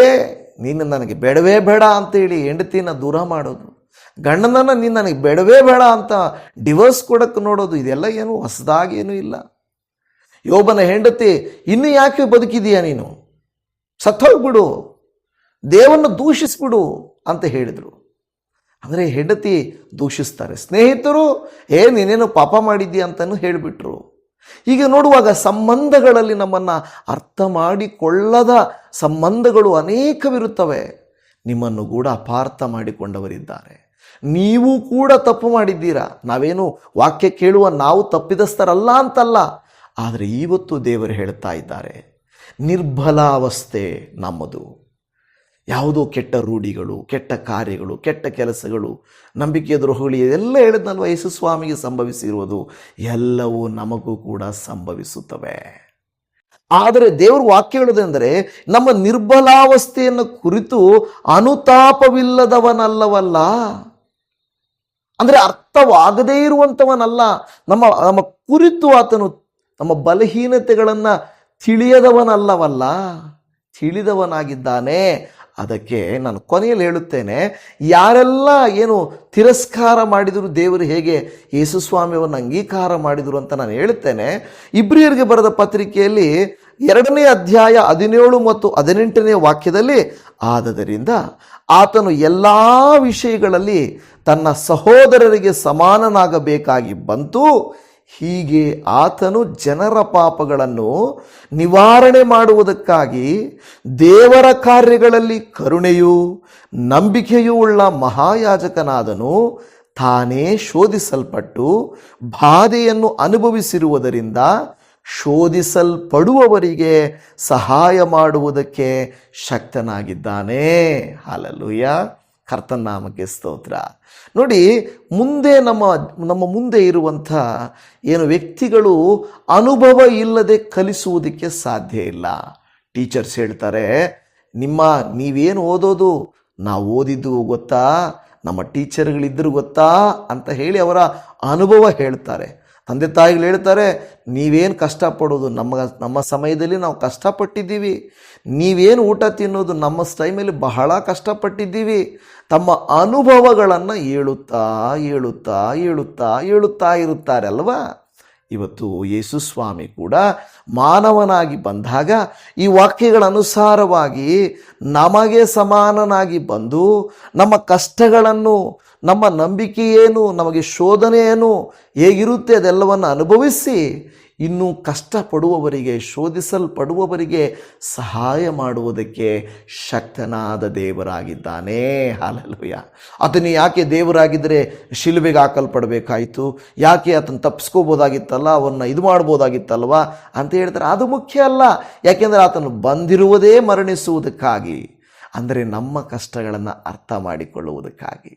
ನೀನು ನನಗೆ ಬೇಡವೇ ಬೇಡ ಅಂತೇಳಿ ಹೆಂಡತಿನ ದೂರ ಮಾಡೋದು, ಗಂಡನನ್ನು ನೀನು ನನಗೆ ಬೇಡವೇ ಬೇಡ ಅಂತ ಡಿವೋರ್ಸ್ ಕೊಡೋಕ್ಕೆ ನೋಡೋದು, ಇದೆಲ್ಲ ಏನು ಹೊಸದಾಗೇನೂ ಇಲ್ಲ. ಯೋಬನ ಹೆಂಡತಿ, ಇನ್ನು ಯಾಕೆ ಬದುಕಿದೀಯ ನೀನು, ಸತ್ತೋಗ್ಬಿಡು, ದೇವರನ್ನು ದೂಷಿಸ್ಬಿಡು ಅಂತ ಹೇಳಿದರು. ಅಂದರೆ ಹೆಂಡತಿ ದೂಷಿಸ್ತಾರೆ, ಸ್ನೇಹಿತರು ನೀನೇನು ಪಾಪ ಮಾಡಿದ್ದೀಯ ಅಂತಲೂ ಹೇಳಿಬಿಟ್ರು. ಹೀಗೆ ನೋಡುವಾಗ ಸಂಬಂಧಗಳಲ್ಲಿ ನಮ್ಮನ್ನು ಅರ್ಥ ಮಾಡಿಕೊಳ್ಳದ ಸಂಬಂಧಗಳು ಅನೇಕವಿರುತ್ತವೆ. ನಿಮ್ಮನ್ನು ಕೂಡ ಅಪಾರ್ಥ ಮಾಡಿಕೊಂಡವರಿದ್ದಾರೆ. ನೀವು ಕೂಡ ತಪ್ಪು ಮಾಡಿದ್ದೀರಾ. ನಾವೇನು ವಾಕ್ಯ ಕೇಳುವ ನಾವು ತಪ್ಪಿದಸ್ಥರಲ್ಲ ಅಂತಲ್ಲ, ಆದರೆ ಇವತ್ತು ದೇವರು ಹೇಳ್ತಾ ಇದ್ದಾರೆ, ನಿರ್ಬಲಾವಸ್ಥೆ ನಮ್ಮದು. ಯಾವುದೋ ಕೆಟ್ಟ ರೂಢಿಗಳು, ಕೆಟ್ಟ ಕಾರ್ಯಗಳು, ಕೆಟ್ಟ ಕೆಲಸಗಳು, ನಂಬಿಕೆಯ ದ್ರೋಹಗಳು, ಇದೆಲ್ಲ ಹೇಳಿದ್ನಲ್ವ ಯೇಸು ಸ್ವಾಮಿಗೆ ಸಂಭವಿಸಿರುವುದು ಎಲ್ಲವೂ ನಮಗೂ ಕೂಡ ಸಂಭವಿಸುತ್ತವೆ. ಆದರೆ ದೇವರು ವಾಕ್ಯ ಹೇಳುವುದೆಂದರೆ, ನಮ್ಮ ನಿರ್ಬಲಾವಸ್ಥೆಯನ್ನು ಕುರಿತು ಅನುತಾಪವಿಲ್ಲದವನಲ್ಲವಲ್ಲ, ಅಂದರೆ ಅರ್ಥವಾಗದೇ ಇರುವಂಥವನಲ್ಲ. ನಮ್ಮ ಕುರಿತು ಆತನು ನಮ್ಮ ಬಲಹೀನತೆಗಳನ್ನು ತಿಳಿಯದವನಲ್ಲವಲ್ಲ, ತಿಳಿದವನಾಗಿದ್ದಾನೆ. ಅದಕ್ಕೆ ನಾನು ಕೊನೆಯಲ್ಲಿ ಹೇಳುತ್ತೇನೆ, ಯಾರೆಲ್ಲ ಏನು ತಿರಸ್ಕಾರ ಮಾಡಿದರು, ದೇವರು ಹೇಗೆ ಯೇಸು ಸ್ವಾಮಿಯನ್ನು ಅಂಗೀಕಾರ ಮಾಡಿದರು ಅಂತ ನಾನು ಹೇಳುತ್ತೇನೆ. ಇಬ್ರಿಯರಿಗೆ ಬರೆದ ಪತ್ರಿಕೆಯಲ್ಲಿ 2ನೇ ಅಧ್ಯಾಯ 17 ಮತ್ತು 18ನೇ ವಾಕ್ಯದಲ್ಲಿ, ಆದದರಿಂದ ಆತನು ಎಲ್ಲ ವಿಷಯಗಳಲ್ಲಿ ತನ್ನ ಸಹೋದರರಿಗೆ ಸಮಾನನಾಗಬೇಕಾಗಿ ಬಂತು. ಹೀಗೆ ಆತನು ಜನರ ಪಾಪಗಳನ್ನು ನಿವಾರಣೆ ಮಾಡುವುದಕ್ಕಾಗಿ ದೇವರ ಕಾರ್ಯಗಳಲ್ಲಿ ಕರುಣೆಯೂ ನಂಬಿಕೆಯೂ ಉಳ್ಳ ಮಹಾಯಾಜಕನಾದನು. ತಾನೇ ಶೋಧಿಸಲ್ಪಟ್ಟು ಬಾಧೆಯನ್ನು ಅನುಭವಿಸಿರುವುದರಿಂದ ಶೋಧಿಸಲ್ಪಡುವವರಿಗೆ ಸಹಾಯ ಮಾಡುವುದಕ್ಕೆ ಶಕ್ತನಾಗಿದ್ದಾನೆ. ಹಲ್ಲೆಲೂಯಾ, ಕರ್ತನ ನಾಮಕ್ಕೆ ಸ್ತೋತ್ರ. ನೋಡಿ, ಮುಂದೆ ನಮ್ಮ ಮುಂದೆ ಇರುವಂಥ ಏನು ವ್ಯಕ್ತಿಗಳು ಅನುಭವ ಇಲ್ಲದೆ ಕಲಿಸುವುದಕ್ಕೆ ಸಾಧ್ಯ ಇಲ್ಲ. ಟೀಚರ್ಸ್ ಹೇಳ್ತಾರೆ, ನೀವೇನು ಓದೋದು, ನಾವು ಓದಿದ್ದು ಗೊತ್ತಾ, ನಮ್ಮ ಟೀಚರ್ಗಳಿದ್ದರು ಗೊತ್ತಾ ಅಂತ ಹೇಳಿ ಅವರ ಅನುಭವ ಹೇಳ್ತಾರೆ. ತಂದೆ ತಾಯಿಗಳು ಹೇಳ್ತಾರೆ, ನೀವೇನು ಕಷ್ಟಪಡೋದು, ನಮ್ಮ ಸಮಯದಲ್ಲಿ ನಾವು ಕಷ್ಟಪಟ್ಟಿದ್ದೀವಿ, ನೀವೇನು ಊಟ ತಿನ್ನೋದು, ನಮ್ಮ ಟೈಮಲ್ಲಿ ಬಹಳ ಕಷ್ಟಪಟ್ಟಿದ್ದೀವಿ. ತಮ್ಮ ಅನುಭವಗಳನ್ನು ಹೇಳುತ್ತಾ ಇರುತ್ತಾರೆ ಅಲ್ವಾ. ಇವತ್ತು ಯೇಸು ಸ್ವಾಮಿ ಕೂಡ ಮಾನವನಾಗಿ ಬಂದಾಗ ಈ ವಾಕ್ಯಗಳ ಅನುಸಾರವಾಗಿ ನಮಗೆ ಸಮಾನನಾಗಿ ಬಂದು ನಮ್ಮ ಕಷ್ಟಗಳನ್ನು, ನಮ್ಮ ನಂಬಿಕೆ ಏನು, ನಮಗೆ ಶೋಧನೆ ಏನು, ಹೇಗಿರುತ್ತೆ ಅದೆಲ್ಲವನ್ನು ಅನುಭವಿಸಿ ಇನ್ನು ಕಷ್ಟಪಡುವವರಿಗೆ, ಶೋಧಿಸಲ್ಪಡುವವರಿಗೆ ಸಹಾಯ ಮಾಡುವುದಕ್ಕೆ ಶಕ್ತನಾದ ದೇವರಾಗಿದ್ದಾನೆ. ಹಲ್ಲೆಲೂಯಾ. ಆತನು ಯಾಕೆ ದೇವರಾಗಿದ್ದರೆ ಶಿಲುಬೆಗೆ ಹಾಕಲ್ಪಡಬೇಕಾಯಿತು, ಯಾಕೆ ಆತನು ತಪ್ಪಿಸ್ಕೋಬೋದಾಗಿತ್ತಲ್ಲ, ಅವನ್ನ ಇದು ಮಾಡ್ಬೋದಾಗಿತ್ತಲ್ವ ಅಂತ ಹೇಳ್ತಾರೆ. ಅದು ಮುಖ್ಯ ಅಲ್ಲ. ಯಾಕೆಂದರೆ ಆತನು ಬಂದಿರುವುದೇ ಮರಣಿಸುವುದಕ್ಕಾಗಿ, ಅಂದರೆ ನಮ್ಮ ಕಷ್ಟಗಳನ್ನು ಅರ್ಥ ಮಾಡಿಕೊಳ್ಳುವುದಕ್ಕಾಗಿ.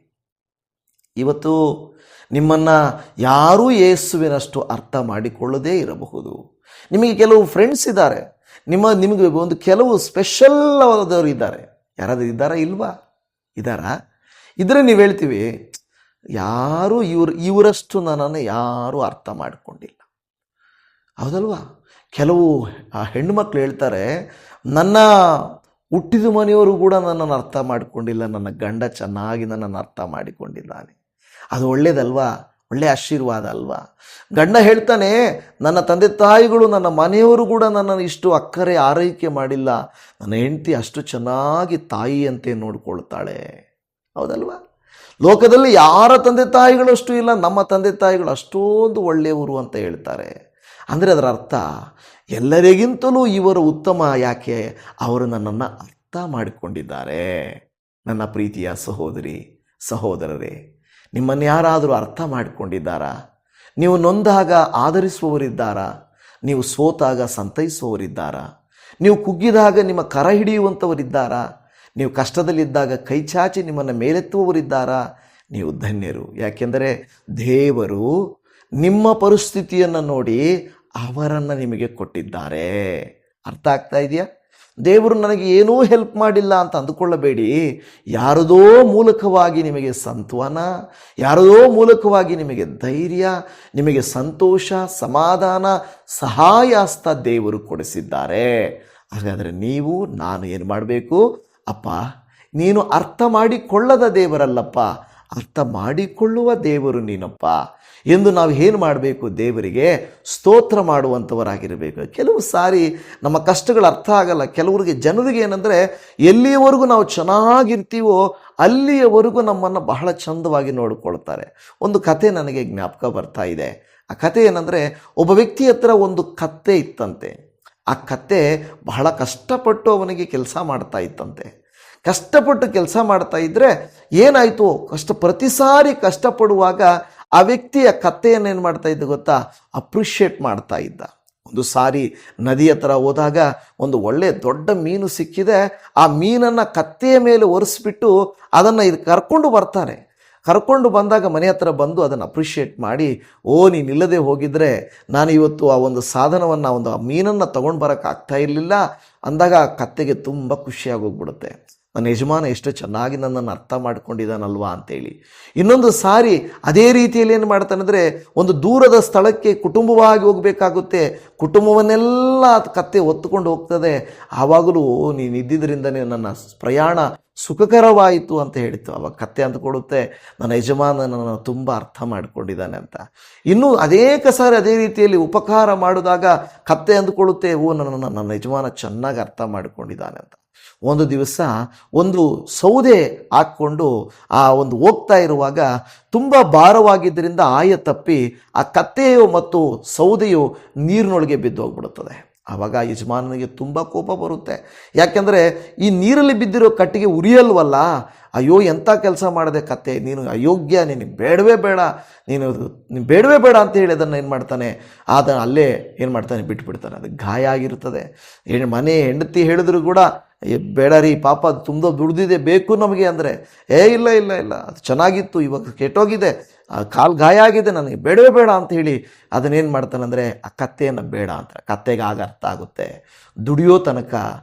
ಇವತ್ತು ನಿಮ್ಮನ್ನು ಯಾರೂ ಯೇಸುವಿನಷ್ಟು ಅರ್ಥ ಮಾಡಿಕೊಳ್ಳದೇ ಇರಬಹುದು. ನಿಮಗೆ ಕೆಲವು ಫ್ರೆಂಡ್ಸ್ ಇದ್ದಾರೆ, ನಿಮಗೆ ಒಂದು ಕೆಲವು ಸ್ಪೆಷಲ್ ಆದವರು ಇದ್ದಾರೆ. ಯಾರಾದರೂ ಇದ್ದಾರಾ? ಇಲ್ವಾ? ಇದ್ದಾರಾ? ಇದ್ರೆ ನೀವು ಹೇಳ್ತೀವಿ, ಇವರಷ್ಟು ನನ್ನನ್ನು ಯಾರೂ ಅರ್ಥ ಮಾಡಿಕೊಂಡಿಲ್ಲ. ಹೌದಲ್ವಾ? ಕೆಲವು ಹೆಣ್ಣುಮಕ್ಳು ಹೇಳ್ತಾರೆ, ನನ್ನ ಹುಟ್ಟಿದ ಮನೆಯವರು ಕೂಡ ನನ್ನನ್ನು ಅರ್ಥ ಮಾಡಿಕೊಂಡಿಲ್ಲ, ನನ್ನ ಗಂಡ ಚೆನ್ನಾಗಿ ನನ್ನನ್ನು ಅರ್ಥ ಮಾಡಿಕೊಂಡಿದ್ದಾನೆ. ಅದು ಒಳ್ಳೇದಲ್ವಾ? ಒಳ್ಳೆ ಆಶೀರ್ವಾದ ಅಲ್ವಾ? ಗಂಡ ಹೇಳ್ತಾನೆ, ನನ್ನ ತಂದೆ ತಾಯಿಗಳು, ನನ್ನ ಮನೆಯವರು ಕೂಡ ನನ್ನನ್ನು ಇಷ್ಟು ಅಕ್ಕರೆ ಆರೈಕೆ ಮಾಡಿಲ್ಲ, ನನ್ನ ಹೆಂಡತಿ ಅಷ್ಟು ಚೆನ್ನಾಗಿ ತಾಯಿಯಂತೆ ನೋಡ್ಕೊಳ್ತಾಳೆ. ಹೌದಲ್ವಾ? ಲೋಕದಲ್ಲಿ ಯಾರ ತಂದೆ ತಾಯಿಗಳಷ್ಟು ಇಲ್ಲ, ನಮ್ಮ ತಂದೆ ತಾಯಿಗಳು ಅಷ್ಟೊಂದು ಒಳ್ಳೆಯವರು ಅಂತ ಹೇಳ್ತಾರೆ. ಅಂದರೆ ಅದರ ಅರ್ಥ ಎಲ್ಲರಿಗಿಂತಲೂ ಇವರು ಉತ್ತಮ. ಯಾಕೆ? ಅವರು ನನ್ನನ್ನು ಅರ್ಥ ಮಾಡಿಕೊಂಡಿದ್ದಾರೆ. ನನ್ನ ಪ್ರೀತಿಯ ಸಹೋದರಿ ಸಹೋದರರೇ, ನಿಮ್ಮನ್ನು ಯಾರಾದರೂ ಅರ್ಥ ಮಾಡಿಕೊಂಡಿದ್ದಾರಾ? ನೀವು ನೊಂದಾಗ ಆದರಿಸುವವರಿದ್ದಾರಾ? ನೀವು ಸೋತಾಗ ಸಂತೈಸುವವರಿದ್ದಾರಾ? ನೀವು ಕುಗ್ಗಿದಾಗ ನಿಮ್ಮ ಕರ ಹಿಡಿಯುವಂಥವರಿದ್ದಾರಾ? ನೀವು ಕಷ್ಟದಲ್ಲಿದ್ದಾಗ ಕೈ ಚಾಚಿ ನಿಮ್ಮನ್ನು ಮೇಲೆತ್ತುವವರಿದ್ದಾರಾ? ನೀವು ಧನ್ಯರು. ಯಾಕೆಂದರೆ ದೇವರು ನಿಮ್ಮ ಪರಿಸ್ಥಿತಿಯನ್ನು ನೋಡಿ ಅವರನ್ನು ನಿಮಗೆ ಕೊಟ್ಟಿದ್ದಾರೆ. ಅರ್ಥ ಆಗ್ತಾ ಇದೆಯಾ? ದೇವರು ನನಗೆ ಏನೂ ಹೆಲ್ಪ್ ಮಾಡಿಲ್ಲ ಅಂತ ಅಂದುಕೊಳ್ಳಬೇಡಿ. ಯಾರದೋ ಮೂಲಕವಾಗಿ ನಿಮಗೆ ಸಾಂತ್ವನ, ಯಾರದೋ ಮೂಲಕವಾಗಿ ನಿಮಗೆ ಧೈರ್ಯ, ನಿಮಗೆ ಸಂತೋಷ, ಸಮಾಧಾನ, ಸಹಾಯಾಸ್ತ ದೇವರು ಕೊಡಿಸಿದ್ದಾರೆ. ಹಾಗಾದರೆ ನೀವು ನಾನು ಏನು ಮಾಡಬೇಕು? ಅಪ್ಪ, ನೀನು ಅರ್ಥ ಮಾಡಿಕೊಳ್ಳದ ದೇವರಲ್ಲಪ್ಪ, ಅರ್ಥ ಮಾಡಿಕೊಳ್ಳುವ ದೇವರು ನೀನಪ್ಪ ಎಂದು ನಾವು ಏನು ಮಾಡಬೇಕು? ದೇವರಿಗೆ ಸ್ತೋತ್ರ ಮಾಡುವಂಥವರಾಗಿರಬೇಕು. ಕೆಲವು ಸಾರಿ ನಮ್ಮ ಕಷ್ಟಗಳು ಅರ್ಥ ಆಗಲ್ಲ. ಕೆಲವರಿಗೆ ಜನರಿಗೆ ಏನಂದರೆ, ಎಲ್ಲಿಯವರೆಗೂ ನಾವು ಚೆನ್ನಾಗಿರ್ತೀವೋ ಅಲ್ಲಿಯವರೆಗೂ ನಮ್ಮನ್ನು ಬಹಳ ಚಂದವಾಗಿ ನೋಡಿಕೊಳ್ತಾರೆ. ಒಂದು ಕತೆ ನನಗೆ ಜ್ಞಾಪಕ ಬರ್ತಾ ಇದೆ. ಆ ಕತೆ ಏನಂದರೆ, ಒಬ್ಬ ವ್ಯಕ್ತಿ ಹತ್ರ ಒಂದು ಕತ್ತೆ ಇತ್ತಂತೆ. ಆ ಕತ್ತೆ ಬಹಳ ಕಷ್ಟಪಟ್ಟು ಅವನಿಗೆ ಕೆಲಸ ಮಾಡ್ತಾ ಇತ್ತಂತೆ. ಕಷ್ಟಪಟ್ಟು ಕೆಲಸ ಮಾಡ್ತಾ ಇದ್ದರೆ ಏನಾಯಿತು? ಪ್ರತಿ ಸಾರಿ ಕಷ್ಟಪಡುವಾಗ ಆ ವ್ಯಕ್ತಿಯ ಕತ್ತೆಯನ್ನು ಏನು ಮಾಡ್ತಾ ಇದ್ದ ಗೊತ್ತಾ? ಅಪ್ರಿಷಿಯೇಟ್ ಮಾಡ್ತಾ ಇದ್ದ. ಒಂದು ಸಾರಿ ನದಿ ಹತ್ರ ಹೋದಾಗ ಒಂದು ಒಳ್ಳೆ ದೊಡ್ಡ ಮೀನು ಸಿಕ್ಕಿದೆ. ಆ ಮೀನನ್ನು ಕತ್ತೆಯ ಮೇಲೆ ಒರೆಸ್ಬಿಟ್ಟು ಅದನ್ನು ಕರ್ಕೊಂಡು ಬರ್ತಾನೆ. ಕರ್ಕೊಂಡು ಬಂದಾಗ ಮನೆ ಹತ್ರ ಬಂದು ಅದನ್ನು ಅಪ್ರಿಷಿಯೇಟ್ ಮಾಡಿ, ನೀನಿಲ್ಲದೆ ಹೋಗಿದ್ರೆ ನಾನು ಇವತ್ತು ಆ ಒಂದು ಸಾಧನವನ್ನು, ಒಂದು ಆ ಮೀನನ್ನು ತೊಗೊಂಡು ಬರೋಕ್ಕಾಗ್ತಾ ಇರಲಿಲ್ಲ ಅಂದಾಗ ಆ ಕತ್ತೆಗೆ ತುಂಬ ಖುಷಿಯಾಗೋಗ್ಬಿಡುತ್ತೆ. ನನ್ನ ಯಜಮಾನ ಎಷ್ಟು ಚೆನ್ನಾಗಿ ನನ್ನನ್ನು ಅರ್ಥ ಮಾಡ್ಕೊಂಡಿದ್ದಾನಲ್ವಾ ಅಂತೇಳಿ. ಇನ್ನೊಂದು ಸಾರಿ ಅದೇ ರೀತಿಯಲ್ಲಿ ಏನು ಮಾಡ್ತಾನಂದರೆ, ಒಂದು ದೂರದ ಸ್ಥಳಕ್ಕೆ ಕುಟುಂಬವಾಗಿ ಹೋಗಬೇಕಾಗುತ್ತೆ. ಕುಟುಂಬವನ್ನೆಲ್ಲ ಕತ್ತೆ ಹೊತ್ತುಕೊಂಡು ಹೋಗ್ತದೆ. ಆವಾಗಲೂ ನೀನು ಇದ್ದಿದ್ದರಿಂದನೇ ನನ್ನ ಪ್ರಯಾಣ ಸುಖಕರವಾಯಿತು ಅಂತ ಹೇಳಿತು. ಅವಾಗ ಕತ್ತೆ ಅಂದುಕೊಡುತ್ತೆ, ನನ್ನ ಯಜಮಾನ ನನ್ನನ್ನು ತುಂಬ ಅರ್ಥ ಮಾಡಿಕೊಂಡಿದ್ದಾನೆ ಅಂತ. ಇನ್ನೂ ಅನೇಕ ಸಾರಿ ಅದೇ ರೀತಿಯಲ್ಲಿ ಉಪಕಾರ ಮಾಡಿದಾಗ ಕತ್ತೆ ಅಂದುಕೊಳ್ಳುತ್ತೆ, ನನ್ನ ಯಜಮಾನ ಚೆನ್ನಾಗಿ ಅರ್ಥ ಮಾಡಿಕೊಂಡಿದ್ದಾನೆ ಅಂತ. ಒಂದು ದಿವಸ ಒಂದು ಸೌದೆ ಹಾಕ್ಕೊಂಡು ಒಂದು ಹೋಗ್ತಾ ಇರುವಾಗ ತುಂಬ ಭಾರವಾಗಿದ್ದರಿಂದ ಆಯ ತಪ್ಪಿ ಆ ಕತ್ತೆಯು ಮತ್ತು ಸೌದೆಯು ನೀರಿನೊಳಗೆ ಬಿದ್ದು ಹೋಗ್ಬಿಡುತ್ತದೆ. ಆವಾಗ ಯಜಮಾನನಿಗೆ ತುಂಬ ಕೋಪ ಬರುತ್ತೆ. ಯಾಕೆಂದರೆ ಈ ನೀರಲ್ಲಿ ಬಿದ್ದಿರೋ ಕಟ್ಟಿಗೆ ಉರಿಯಲ್ವಲ್ಲ. ಅಯ್ಯೋ, ಎಂಥ ಕೆಲಸ ಮಾಡಿದೆ ಕತ್ತೆ, ನೀನು ಅಯೋಗ್ಯ, ನಿನಗೆ ಬೇಡವೇ ಬೇಡ, ನೀನು ಬೇಡವೇ ಬೇಡ ಅಂತ ಹೇಳಿ ಅದನ್ನು ಏನು ಮಾಡ್ತಾನೆ, ಅಲ್ಲೇ ಏನು ಮಾಡ್ತಾನೆ, ಬಿಟ್ಬಿಡ್ತಾನೆ. ಅದು ಗಾಯ ಆಗಿರ್ತದೆ. ಮನೆ ಹೆಂಡತಿ ಹೇಳಿದ್ರು ಕೂಡ, ಬೇಡ ರೀ ಪಾಪ, ತುಂಬ ದುಡ್ದಿದೆ, ಬೇಕು ನಮಗೆ ಅಂದರೆ, ಇಲ್ಲ ಇಲ್ಲ ಇಲ್ಲ ಅದು ಚೆನ್ನಾಗಿತ್ತು, ಇವಾಗ ಕೆಟ್ಟೋಗಿದೆ, ಕಾಲು ಗಾಯ ಆಗಿದೆ, ನನಗೆ ಬೇಡವೇ ಬೇಡ ಅಂತ ಹೇಳಿ ಅದನ್ನೇನು ಮಾಡ್ತಾನಂದರೆ ಆ ಕತ್ತೆಯನ್ನು ಬೇಡ ಅಂತ. ಕತ್ತೆಗೆ ಆಗ ಅರ್ಥ ಆಗುತ್ತೆ, ದುಡಿಯೋ ತನಕ,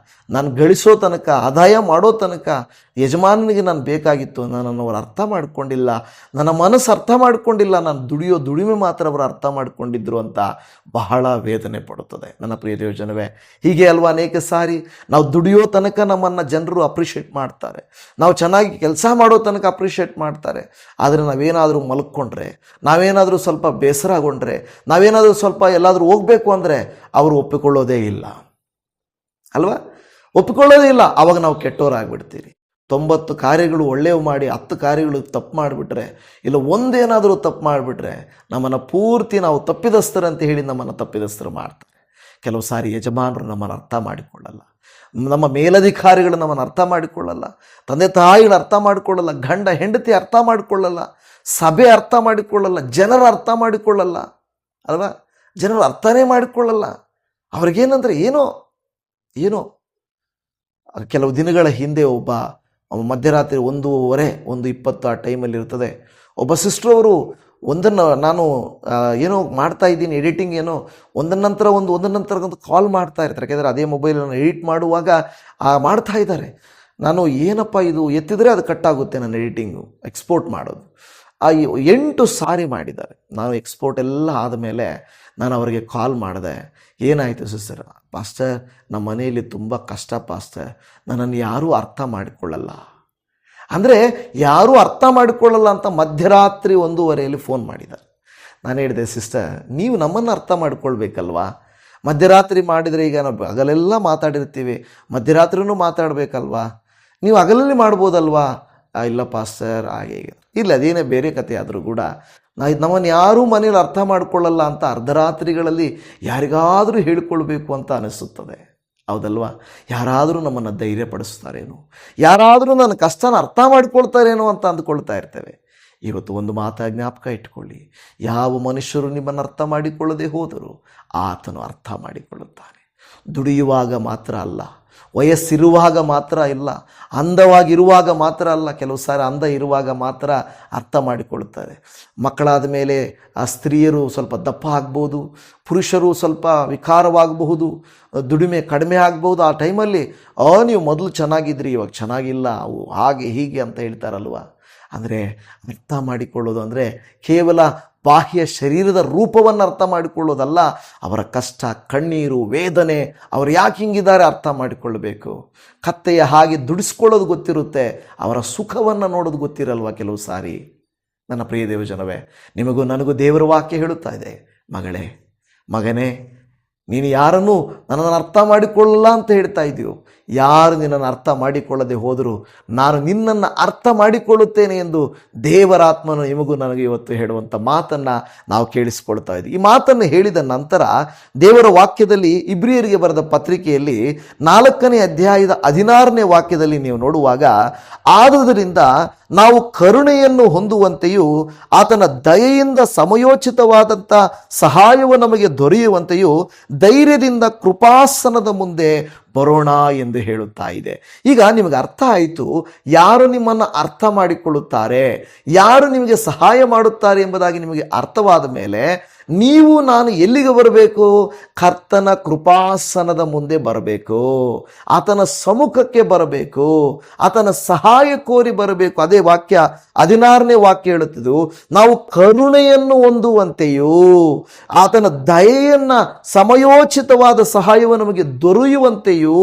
ನಾನು ಗಳಿಸೋ ತನಕ, ಆದಾಯ ಮಾಡೋ ತನಕ ಯಜಮಾನನಿಗೆ ನಾನು ಬೇಕಾಗಿತ್ತು, ನನ್ನನ್ನು ಅವರು ಅರ್ಥ ಮಾಡಿಕೊಂಡಿಲ್ಲ, ನನ್ನ ಮನಸ್ಸು ಅರ್ಥ ಮಾಡಿಕೊಂಡಿಲ್ಲ, ನಾನು ದುಡಿಮೆ ಮಾತ್ರ ಅವರು ಅರ್ಥ ಮಾಡಿಕೊಂಡಿದ್ರು ಅಂತ ಬಹಳ ವೇದನೆ ಪಡುತ್ತದೆ. ನನ್ನ ಪ್ರಿಯ ದೇವಜನವೇ, ಹೀಗೆ ಅಲ್ವಾ ಅನೇಕ ಸಾರಿ ನಾವು ದುಡಿಯೋ ತನಕ ನಮ್ಮನ್ನು ಜನರು ಅಪ್ರಿಷಿಯೇಟ್ ಮಾಡ್ತಾರೆ, ನಾವು ಚೆನ್ನಾಗಿ ಕೆಲಸ ಮಾಡೋ ತನಕ ಅಪ್ರಿಷಿಯೇಟ್ ಮಾಡ್ತಾರೆ. ಆದರೆ ನಾವೇನಾದರೂ ಮಲ್ಕೊಂಡ್ರೆ, ನಾವೇನಾದರೂ ಸ್ವಲ್ಪ ಬೇಸರಗೊಂಡ್ರೆ, ನಾವೇನಾದರೂ ಸ್ವಲ್ಪ ಎಲ್ಲಾದರೂ ಹೋಗಬೇಕು ಅಂದರೆ ಅವರು ಒಪ್ಪಿಕೊಳ್ಳೋದೇ ಇಲ್ಲ ಅಲ್ವಾ? ಒಪ್ಪಿಕೊಳ್ಳೋದೇ ಇಲ್ಲ. ಆವಾಗ ನಾವು ಕೆಟ್ಟವರಾಗ್ಬಿಡ್ತೀರಿ. 90 ಕಾರ್ಯಗಳು ಒಳ್ಳೆಯವು ಮಾಡಿ 10 ಕಾರ್ಯಗಳು ತಪ್ಪು ಮಾಡಿಬಿಟ್ರೆ, ಇಲ್ಲ ಒಂದೇನಾದರೂ ತಪ್ಪು ಮಾಡಿಬಿಟ್ರೆ ನಮ್ಮನ್ನು ಪೂರ್ತಿ ನಾವು ತಪ್ಪಿದಸ್ತರಂತ ಹೇಳಿ ನಮ್ಮನ್ನು ತಪ್ಪಿದಸ್ತರು ಮಾಡ್ತಾರೆ. ಕೆಲವು ಸಾರಿ ಯಜಮಾನರು ನಮ್ಮನ್ನು ಅರ್ಥ ಮಾಡಿಕೊಳ್ಳಲ್ಲ, ನಮ್ಮ ಮೇಲಧಿಕಾರಿಗಳು ನಮ್ಮನ್ನು ಅರ್ಥ ಮಾಡಿಕೊಳ್ಳಲ್ಲ, ತಂದೆ ತಾಯಿಗಳು ಅರ್ಥ ಮಾಡಿಕೊಳ್ಳಲ್ಲ, ಗಂಡ ಹೆಂಡತಿ ಅರ್ಥ ಮಾಡಿಕೊಳ್ಳಲ್ಲ, ಸಭೆ ಅರ್ಥ ಮಾಡಿಕೊಳ್ಳಲ್ಲ, ಜನರು ಅರ್ಥ ಮಾಡಿಕೊಳ್ಳಲ್ಲ ಅಲ್ವಾ? ಜನರು ಅರ್ಥನೇ ಮಾಡಿಕೊಳ್ಳಲ್ಲ. ಅವ್ರಿಗೇನಂದರೆ ಏನೋ ಕೆಲವು ದಿನಗಳ ಹಿಂದೆ ಒಬ್ಬ ಮಧ್ಯರಾತ್ರಿ 1:30, 1:20 ಆ ಟೈಮಲ್ಲಿ ಇರ್ತದೆ. ಒಬ್ಬ ಸಿಸ್ಟ್ರು ಅವರು ನಾನು ಏನೋ ಮಾಡ್ತಾ ಇದ್ದೀನಿ, ಎಡಿಟಿಂಗ್ ಏನೋ ಒಂದರ ನಂತರ ಒಂದು ಕಾಲ್ ಮಾಡ್ತಾ ಇರ್ತಾರೆ. ಯಾಕೆಂದರೆ ಅದೇ ಮೊಬೈಲನ್ನು ಎಡಿಟ್ ಮಾಡುವಾಗ ಮಾಡ್ತಾ ಇದ್ದಾರೆ. ನಾನು ಏನಪ್ಪ ಇದು ಎತ್ತಿದರೆ ಅದು ಕಟ್ಟಾಗುತ್ತೆ, ನನ್ನ ಎಡಿಟಿಂಗು ಎಕ್ಸ್ಪೋರ್ಟ್ ಮಾಡೋದು. 8 ಸಾರಿ ಮಾಡಿದ್ದಾರೆ. ನಾನು ಎಕ್ಸ್ಪೋರ್ಟ್ ಎಲ್ಲ ಆದಮೇಲೆ ನಾನು ಅವರಿಗೆ ಕಾಲ್ ಮಾಡಿದೆ. ಏನಾಯಿತು ಸಿಸ್ಟರ್? ಪಾಸ್ಟರ್, ನಮ್ಮ ಮನೆಯಲ್ಲಿ ತುಂಬ ಕಷ್ಟ ಪಾಸ್ಟರ್, ನನ್ನನ್ನು ಯಾರೂ ಅರ್ಥ ಮಾಡಿಕೊಳ್ಳಲ್ಲ. ಅಂದರೆ ಯಾರೂ ಅರ್ಥ ಮಾಡಿಕೊಳ್ಳಲ್ಲ ಅಂತ ಮಧ್ಯರಾತ್ರಿ 1:30 ಫೋನ್ ಮಾಡಿದ್ದಾರೆ. ನಾನು ಹೇಳಿದೆ, ಸಿಸ್ಟರ್, ನೀವು ನಮ್ಮನ್ನು ಅರ್ಥ ಮಾಡಿಕೊಳ್ಬೇಕಲ್ವಾ? ಮಧ್ಯರಾತ್ರಿ ಮಾಡಿದರೆ, ಈಗ ನಾವು ಹಗಲೆಲ್ಲ ಮಾತಾಡಿರ್ತೀವಿ, ಮಧ್ಯರಾತ್ರಿನೂ ಮಾತಾಡಬೇಕಲ್ವಾ? ನೀವು ಹಗಲಲ್ಲಿ ಮಾಡ್ಬೋದಲ್ವಾ? ಇಲ್ಲ ಪಾಸ್ಟರ್ ಹಾಗೆ ಹೀಗೆ. ಇಲ್ಲ, ಅದೇನೇ ಬೇರೆ ಕಥೆ ಆದರೂ ಕೂಡ ನಮ್ಮನ್ನು ಯಾರೂ ಮನೇಲಿ ಅರ್ಥ ಮಾಡಿಕೊಳ್ಳಲ್ಲ ಅಂತ ಅರ್ಧರಾತ್ರಿಗಳಲ್ಲಿ ಯಾರಿಗಾದರೂ ಹೇಳಿಕೊಳ್ಬೇಕು ಅಂತ ಅನಿಸುತ್ತದೆ. ಹೌದಲ್ವಾ? ಯಾರಾದರೂ ನಮ್ಮನ್ನು ಧೈರ್ಯಪಡಿಸ್ತಾರೇನೋ, ಯಾರಾದರೂ ನನ್ನ ಕಷ್ಟನ ಅರ್ಥ ಮಾಡಿಕೊಳ್ತಾರೇನೋ ಅಂತ ಅಂದುಕೊಳ್ತಾ ಇರ್ತೇವೆ. ಇವತ್ತು ಒಂದು ಮಾತ ಜ್ಞಾಪಕ ಇಟ್ಕೊಳ್ಳಿ, ಯಾವ ಮನುಷ್ಯರು ನಿಮ್ಮನ್ನು ಅರ್ಥ ಮಾಡಿಕೊಳ್ಳದೆ ಹೋದರೂ ಆತನು ಅರ್ಥ ಮಾಡಿಕೊಳ್ಳುತ್ತಾನೆ. ದುಡಿಯುವಾಗ ಮಾತ್ರ ಅಲ್ಲ, ವಯಸ್ಸಿರುವಾಗ ಮಾತ್ರ ಇಲ್ಲ, ಅಂದವಾಗಿರುವಾಗ ಮಾತ್ರ ಅಲ್ಲ, ಕೆಲವು ಸಾರಿ ಅಂದ ಇರುವಾಗ ಮಾತ್ರ ಅರ್ಥ ಮಾಡಿಕೊಳ್ಳುತ್ತಾರೆ. ಮಕ್ಕಳಾದ ಮೇಲೆ ಆ ಸ್ತ್ರೀಯರು ಸ್ವಲ್ಪ ದಪ್ಪ ಆಗ್ಬೋದು, ಪುರುಷರು ಸ್ವಲ್ಪ ವಿಕಾರವಾಗಬಹುದು, ದುಡಿಮೆ ಕಡಿಮೆ ಆಗ್ಬೋದು. ಆ ಟೈಮಲ್ಲಿ ನೀವು ಮೊದಲು ಚೆನ್ನಾಗಿದ್ರಿ, ಇವಾಗ ಚೆನ್ನಾಗಿಲ್ಲ, ಅವು ಹಾಗೆ ಹೀಗೆ ಅಂತ ಹೇಳ್ತಾರಲ್ವ. ಅಂದರೆ ಅರ್ಥ ಮಾಡಿಕೊಳ್ಳೋದು ಅಂದರೆ ಕೇವಲ ಬಾಹ್ಯ ಶರೀರದ ರೂಪವನ್ನು ಅರ್ಥ ಮಾಡಿಕೊಳ್ಳೋದಲ್ಲ, ಅವರ ಕಷ್ಟ, ಕಣ್ಣೀರು, ವೇದನೆ, ಅವರು ಯಾಕೆ ಹಿಂಗಿದ್ದಾರೆ ಅರ್ಥ ಮಾಡಿಕೊಳ್ಳಬೇಕು. ಕತ್ತೆಯ ಹಾಗೆ ದುಡಿಸ್ಕೊಳ್ಳೋದು ಗೊತ್ತಿರುತ್ತೆ, ಅವರ ಸುಖವನ್ನು ನೋಡೋದು ಗೊತ್ತಿರಲ್ವ ಕೆಲವು ಸಾರಿ. ನನ್ನ ಪ್ರಿಯ ದೇವಜನವೇ, ನಿಮಗೂ ನನಗೂ ದೇವರ ವಾಕ್ಯ ಹೇಳುತ್ತಾ ಇದೆ, ಮಗಳೇ, ಮಗನೇ, ನೀನು ಯಾರನ್ನೂ ನನ್ನನ್ನು ಅರ್ಥ ಮಾಡಿಕೊಳ್ಳಲ್ಲ ಅಂತ ಹೇಳ್ತಾ ಇದೆಯೋ, ಯಾರು ನಿನ್ನನ್ನು ಅರ್ಥ ಮಾಡಿಕೊಳ್ಳದೆ ಹೋದರೂ ನಾನು ನಿನ್ನನ್ನು ಅರ್ಥ ಮಾಡಿಕೊಳ್ಳುತ್ತೇನೆ ಎಂದು ದೇವರಾತ್ಮನು ನಿಮಗೂ ನನಗೆ ಇವತ್ತು ಹೇಳುವಂಥ ಮಾತನ್ನು ನಾವು ಕೇಳಿಸಿಕೊಳ್ತಾ ಇದ್ದೀವಿ. ಈ ಮಾತನ್ನು ಹೇಳಿದ ನಂತರ ದೇವರ ವಾಕ್ಯದಲ್ಲಿ ಇಬ್ರಿಯರಿಗೆ ಬರೆದ ಪತ್ರಿಕೆಯಲ್ಲಿ 4ನೇ ಅಧ್ಯಾಯದ 16ನೇ ವಾಕ್ಯದಲ್ಲಿ ನೀವು ನೋಡುವಾಗ, ಆದುದರಿಂದ ನಾವು ಕರುಣೆಯನ್ನು ಹೊಂದುವಂತೆಯೂ ಆತನ ದಯೆಯಿಂದ ಸಮಯೋಚಿತವಾದಂಥ ಸಹಾಯವು ನಮಗೆ ದೊರೆಯುವಂತೆಯೂ ಧೈರ್ಯದಿಂದ ಕೃಪಾಸನದ ಮುಂದೆ ಬರೋಣ ಎಂದು ಹೇಳುತ್ತಾ ಇದೆ. ಈಗ ನಿಮಗೆ ಅರ್ಥ ಆಯಿತು, ಯಾರು ನಿಮ್ಮನ್ನು ಅರ್ಥ ಮಾಡಿಕೊಳ್ಳುತ್ತಾರೆ, ಯಾರು ನಿಮಗೆ ಸಹಾಯ ಮಾಡುತ್ತಾರೆ ಎಂಬುದಾಗಿ ನಿಮಗೆ ಅರ್ಥವಾದ ಮೇಲೆ ನೀವು ನಾನು ಎಲ್ಲಿಗೆ ಬರಬೇಕು? ಕರ್ತನ ಕೃಪಾಸನದ ಮುಂದೆ ಬರಬೇಕು, ಆತನ ಸಮ್ಮುಖಕ್ಕೆ ಬರಬೇಕು, ಆತನ ಸಹಾಯ ಕೋರಿ ಬರಬೇಕು. ಅದೇ ವಾಕ್ಯ 16ನೇ ವಾಕ್ಯ ಹೇಳುತ್ತಿದ್ದು, ನಾವು ಕರುಣೆಯನ್ನು ಹೊಂದುವಂತೆಯೂ ಆತನ ದಯೆಯನ್ನು ಸಮಯೋಚಿತವಾದ ಸಹಾಯವು ನಮಗೆ ದೊರೆಯುವಂತೆಯೂ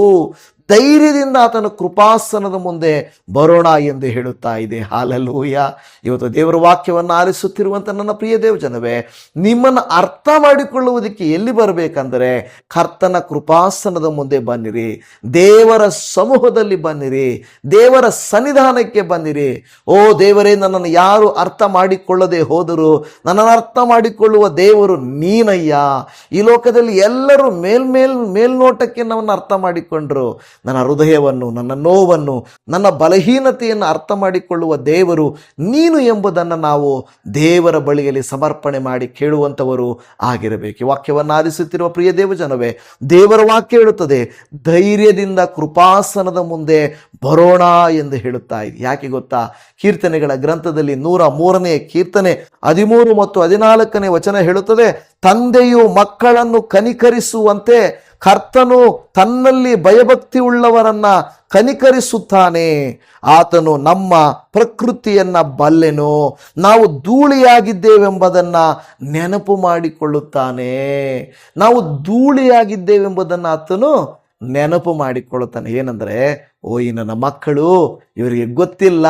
ಧೈರ್ಯದಿಂದ ಆತನ ಕೃಪಾಸನದ ಮುಂದೆ ಬರೋಣ ಎಂದು ಹೇಳುತ್ತಾ ಇದೆ. ಹಾಲೆಲೂಯ. ಇವತ್ತು ದೇವರ ವಾಕ್ಯವನ್ನು ಆಲಿಸುತ್ತಿರುವಂಥ ನನ್ನ ಪ್ರಿಯ ದೇವಜನವೇ, ನಿಮ್ಮನ್ನು ಅರ್ಥ ಮಾಡಿಕೊಳ್ಳುವುದಕ್ಕೆ ಎಲ್ಲಿ ಬರಬೇಕಂದರೆ ಕರ್ತನ ಕೃಪಾಸನದ ಮುಂದೆ ಬನ್ನಿರಿ, ದೇವರ ಸಮೂಹದಲ್ಲಿ ಬನ್ನಿರಿ, ದೇವರ ಸನ್ನಿಧಾನಕ್ಕೆ ಬನ್ನಿರಿ. ಓ ದೇವರೇ, ನನ್ನನ್ನು ಯಾರು ಅರ್ಥ ಮಾಡಿಕೊಳ್ಳದೆ ಹೋದರೂ ನನ್ನನ್ನು ಅರ್ಥ ಮಾಡಿಕೊಳ್ಳುವ ದೇವರು ನೀನಯ್ಯ. ಈ ಲೋಕದಲ್ಲಿ ಎಲ್ಲರೂ ಮೇಲ್ನೋಟಕ್ಕೆ ನಮ್ಮನ್ನು ಅರ್ಥ ಮಾಡಿಕೊಂಡ್ರು, ನನ್ನ ಹೃದಯವನ್ನು, ನನ್ನ ನೋವನ್ನು, ನನ್ನ ಬಲಹೀನತೆಯನ್ನು ಅರ್ಥ ಮಾಡಿಕೊಳ್ಳುವ ದೇವರು ನೀನು ಎಂಬುದನ್ನು ನಾವು ದೇವರ ಬಳಿಯಲ್ಲಿ ಸಮರ್ಪಣೆ ಮಾಡಿ ಕೇಳುವಂಥವರು ಆಗಿರಬೇಕು. ವಾಕ್ಯವನ್ನು ಆಲಿಸುತ್ತಿರುವ ಪ್ರಿಯ ದೇವಜನವೇ, ದೇವರ ವಾಕ್ಯ ಹೇಳುತ್ತದೆ, ಧೈರ್ಯದಿಂದ ಕೃಪಾಸನದ ಮುಂದೆ ಬರೋಣ ಎಂದು ಹೇಳುತ್ತಾ ಇದೆ. ಯಾಕೆ ಗೊತ್ತಾ? ಕೀರ್ತನೆಗಳ ಗ್ರಂಥದಲ್ಲಿ 103ನೇ ಕೀರ್ತನೆ 13 ಮತ್ತು 14ನೇ ವಚನ ಹೇಳುತ್ತದೆ, ತಂದೆಯು ಮಕ್ಕಳನ್ನು ಕನಿಕರಿಸುವಂತೆ ಕರ್ತನು ತನ್ನಲ್ಲಿ ಭಯಭಕ್ತಿ ಉಳ್ಳವರನ್ನ ಕನಿಕರಿಸುತ್ತಾನೆ. ಆತನು ನಮ್ಮ ಪ್ರಕೃತಿಯನ್ನ ಬಲ್ಲೆನು, ನಾವು ಧೂಳಿಯಾಗಿದ್ದೇವೆಂಬುದನ್ನು ನೆನಪು ಮಾಡಿಕೊಳ್ಳುತ್ತಾನೆ. ನಾವು ಧೂಳಿಯಾಗಿದ್ದೇವೆಂಬುದನ್ನು ಆತನು ನೆನಪು ಮಾಡಿಕೊಳ್ಳುತ್ತಾನೆ. ಏನಂದರೆ, ಈ ನನ್ನ ಮಕ್ಕಳು, ಇವರಿಗೆ ಗೊತ್ತಿಲ್ಲ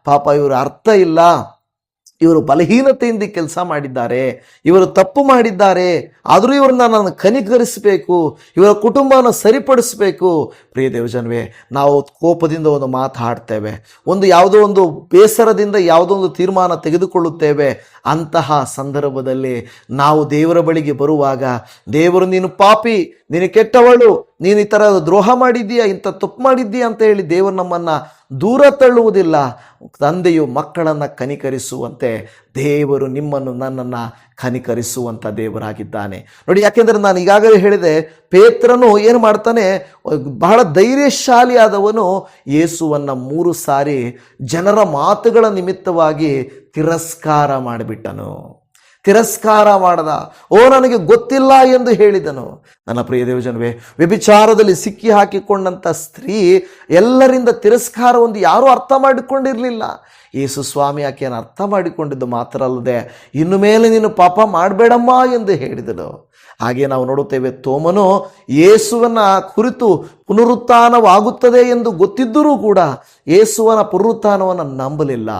ಪಾಪ, ಇವರು ಅರ್ಥ ಇಲ್ಲ, ಇವರು ಬಲಹೀನತೆಯಿಂದ ಕೆಲಸ ಮಾಡಿದ್ದಾರೆ, ಇವರು ತಪ್ಪು ಮಾಡಿದ್ದಾರೆ, ಆದರೂ ಇವ್ರನ್ನ ನಾನು ಕನಿಕರಿಸಬೇಕು, ಇವರ ಕುಟುಂಬವನ್ನು ಸರಿಪಡಿಸಬೇಕು. ಪ್ರಿಯ ದೇವಜನವೇ, ನಾವು ಕೋಪದಿಂದ ಒಂದು ಮಾತಾಡ್ತೇವೆ, ಯಾವುದೋ ಒಂದು ಬೇಸರದಿಂದ ಯಾವುದೋ ಒಂದು ತೀರ್ಮಾನ ತೆಗೆದುಕೊಳ್ಳುತ್ತೇವೆ. ಅಂತಹ ಸಂದರ್ಭದಲ್ಲಿ ನಾವು ದೇವರ ಬಳಿಗೆ ಬರುವಾಗ, ದೇವರು ನೀನು ಪಾಪಿ, ನೀನು ಕೆಟ್ಟವಳು, ನೀನು ಈ ಥರ ದ್ರೋಹ ಮಾಡಿದ್ದೀಯಾ, ಇಂಥ ತಪ್ಪು ಮಾಡಿದ್ದೀಯಾ ಅಂತ ಹೇಳಿ ದೇವರು ನಮ್ಮನ್ನು ದೂರ ತಳ್ಳುವುದಿಲ್ಲ. ತಂದೆಯು ಮಕ್ಕಳನ್ನು ಕನಿಕರಿಸುವಂತೆ ದೇವರು ನಿಮ್ಮನ್ನು, ನನ್ನನ್ನು ಕನಿಕರಿಸುವಂಥ ದೇವರಾಗಿದ್ದಾನೆ. ನೋಡಿ, ಯಾಕೆಂದರೆ ನಾನು ಈಗಾಗಲೇ ಹೇಳಿದೆ, ಪೇತ್ರನು ಏನು ಮಾಡ್ತಾನೆ, ಬಹಳ ಧೈರ್ಯಶಾಲಿಯಾದವನು ಯೇಸುವನ್ನು 3 ಸಾರಿ ಜನರ ಮಾತುಗಳ ನಿಮಿತ್ತವಾಗಿ ತಿರಸ್ಕಾರ ಮಾಡಿಬಿಟ್ಟನು. ತಿರಸ್ಕಾರ ಮಾಡದ, ನನಗೆ ಗೊತ್ತಿಲ್ಲ ಎಂದು ಹೇಳಿದನು. ನನ್ನ ಪ್ರಿಯ ದೇವಜನವೇ, ವ್ಯಭಿಚಾರದಲ್ಲಿ ಸಿಕ್ಕಿ ಹಾಕಿಕೊಂಡಂಥ ಸ್ತ್ರೀ ಎಲ್ಲರಿಂದ ತಿರಸ್ಕಾರ ಒಂದು ಯಾರೂ ಅರ್ಥ ಮಾಡಿಕೊಂಡಿರಲಿಲ್ಲ. ಯೇಸು ಸ್ವಾಮಿ ಆಕೆಯನ್ನು ಅರ್ಥ ಮಾಡಿಕೊಂಡಿದ್ದು ಮಾತ್ರ ಅಲ್ಲದೆ, ಇನ್ನು ಮೇಲೆ ನೀನು ಪಾಪ ಮಾಡಬೇಡಮ್ಮ ಎಂದು ಹೇಳಿದನು. ಹಾಗೆ ನಾವು ನೋಡುತ್ತೇವೆ, ತೋಮನು ಯೇಸುವನ್ನ ಕುರಿತು ಪುನರುತ್ಥಾನವಾಗುತ್ತದೆ ಎಂದು ಗೊತ್ತಿದ್ದರೂ ಕೂಡ ಯೇಸುವನ ಪುನರುತ್ಥಾನವನ್ನು ನಂಬಲಿಲ್ಲ.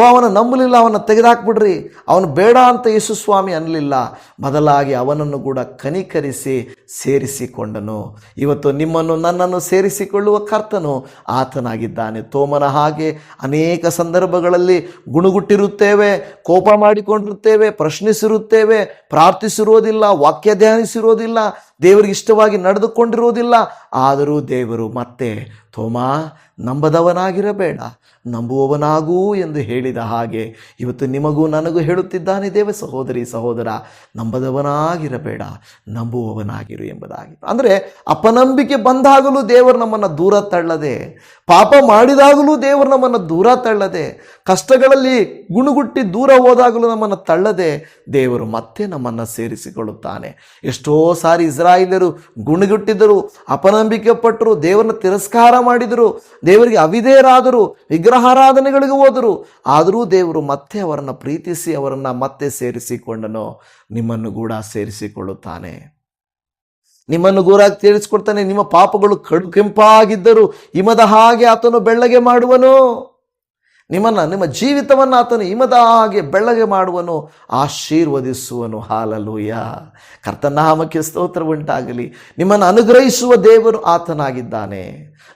ಅವನ ನಂಬಲಿಲ್ಲ, ಅವನ ತೆಗೆದುಹಾಕ್ಬಿಡ್ರಿ, ಅವನು ಬೇಡ ಅಂತ ಯೇಸು ಸ್ವಾಮಿ ಅನ್ನಲಿಲ್ಲ. ಬದಲಾಗಿ ಅವನನ್ನು ಕೂಡ ಕನಿಕರಿಸಿ ಸೇರಿಸಿಕೊಂಡನು. ಇವತ್ತು ನಿಮ್ಮನ್ನು ನನ್ನನ್ನು ಸೇರಿಸಿಕೊಳ್ಳುವ ಕರ್ತನು ಆತನಾಗಿದ್ದಾನೆ. ತೋಮನ ಹಾಗೆ ಅನೇಕ ಸಂದರ್ಭಗಳಲ್ಲಿ ಗುಣಗುಟ್ಟಿರುತ್ತೇವೆ, ಕೋಪ ಮಾಡಿಕೊಂಡಿರುತ್ತೇವೆ, ಪ್ರಶ್ನಿಸಿರುತ್ತೇವೆ, ಪ್ರಾರ್ಥಿಸಿರೋದಿಲ್ಲ, ವಾಕ್ಯ ಧ್ಯಾನಿಸಿರೋದಿಲ್ಲ, ದೇವರಿಗೆ ಇಷ್ಟವಾಗಿ ನಡೆದುಕೊಂಡಿರೋದಿಲ್ಲ. ಆದರೂ ದೇವರು ಮತ್ತೆ ತೋಮ ನಂಬದವನಾಗಿರಬೇಡ, ನಂಬುವವನಾಗೂ ಎಂದು ಹೇಳಿದ ಹಾಗೆ ಇವತ್ತು ನಿಮಗೂ ನನಗೂ ಹೇಳುತ್ತಿದ್ದಾನೆ ದೇವ ಸಹೋದರಿ ಸಹೋದರ, ನಂಬದವನಾಗಿರಬೇಡ, ನಂಬುವವನಾಗಿರು ಎಂಬುದಾಗಿ. ಅಂದರೆ ಅಪನಂಬಿಕೆ ಬಂದಾಗಲೂ ದೇವರು ನಮ್ಮನ್ನು ದೂರ ತಳ್ಳದೆ, ಪಾಪ ಮಾಡಿದಾಗಲೂ ದೇವರು ನಮ್ಮನ್ನು ದೂರ ತಳ್ಳದೆ, ಕಷ್ಟಗಳಲ್ಲಿ ಗುಣಗುಟ್ಟಿ ದೂರ ಹೋದಾಗಲೂ ನಮ್ಮನ್ನು ತಳ್ಳದೆ ದೇವರು ಮತ್ತೆ ನಮ್ಮನ್ನು ಸೇರಿಸಿಕೊಳ್ಳುತ್ತಾನೆ. ಎಷ್ಟೋ ಸಾರಿ ಇಸ್ರಾಯೇಲರು ಗುಣಗುಟ್ಟಿದ್ದರು, ಅಪನಂಬಿಕೆ ಪಟ್ಟರು, ದೇವರನ್ನು ತಿರಸ್ಕಾರ ಮಾಡಿದರು, ದೇವರಿಗೆ ಅವಿಧೇಯರಾದರು, ವಿಗ್ರಹಾರಾಧನೆಗಳಿಗೆ ಹೋದರು. ಆದರೂ ದೇವರು ಮತ್ತೆ ಅವರನ್ನು ಪ್ರೀತಿಸಿ ಅವರನ್ನು ಮತ್ತೆ ಸೇರಿಸಿಕೊಂಡನು. ನಿಮ್ಮನ್ನು ಕೂಡ ಸೇರಿಸಿಕೊಳ್ಳುತ್ತಾನೆ, ನಿಮ್ಮನ್ನು ಕೂಡ ಸೇರಿಸಿಕೊಳ್ತಾನೆ. ನಿಮ್ಮ ಪಾಪಗಳು ಕಡು ಕೆಂಪಾಗಿದ್ದರು ಹಿಮದ ಹಾಗೆ ಆತನು ಬೆಳ್ಳಗೆ ಮಾಡುವನು. ನಿಮ್ಮ ಜೀವಿತವನ್ನು ಆತನು ಹಿಮದ ಹಾಗೆ ಬೆಳ್ಳಗೆ ಮಾಡುವನು, ಆಶೀರ್ವದಿಸುವನು. ಹಾಲೆಲೂಯ, ಕರ್ತನಾಮಕ್ಕೆ ಸ್ತೋತ್ರ ಉಂಟಾಗಲಿ. ನಿಮ್ಮನ್ನು ಅನುಗ್ರಹಿಸುವ ದೇವರು ಆತನಾಗಿದ್ದಾನೆ.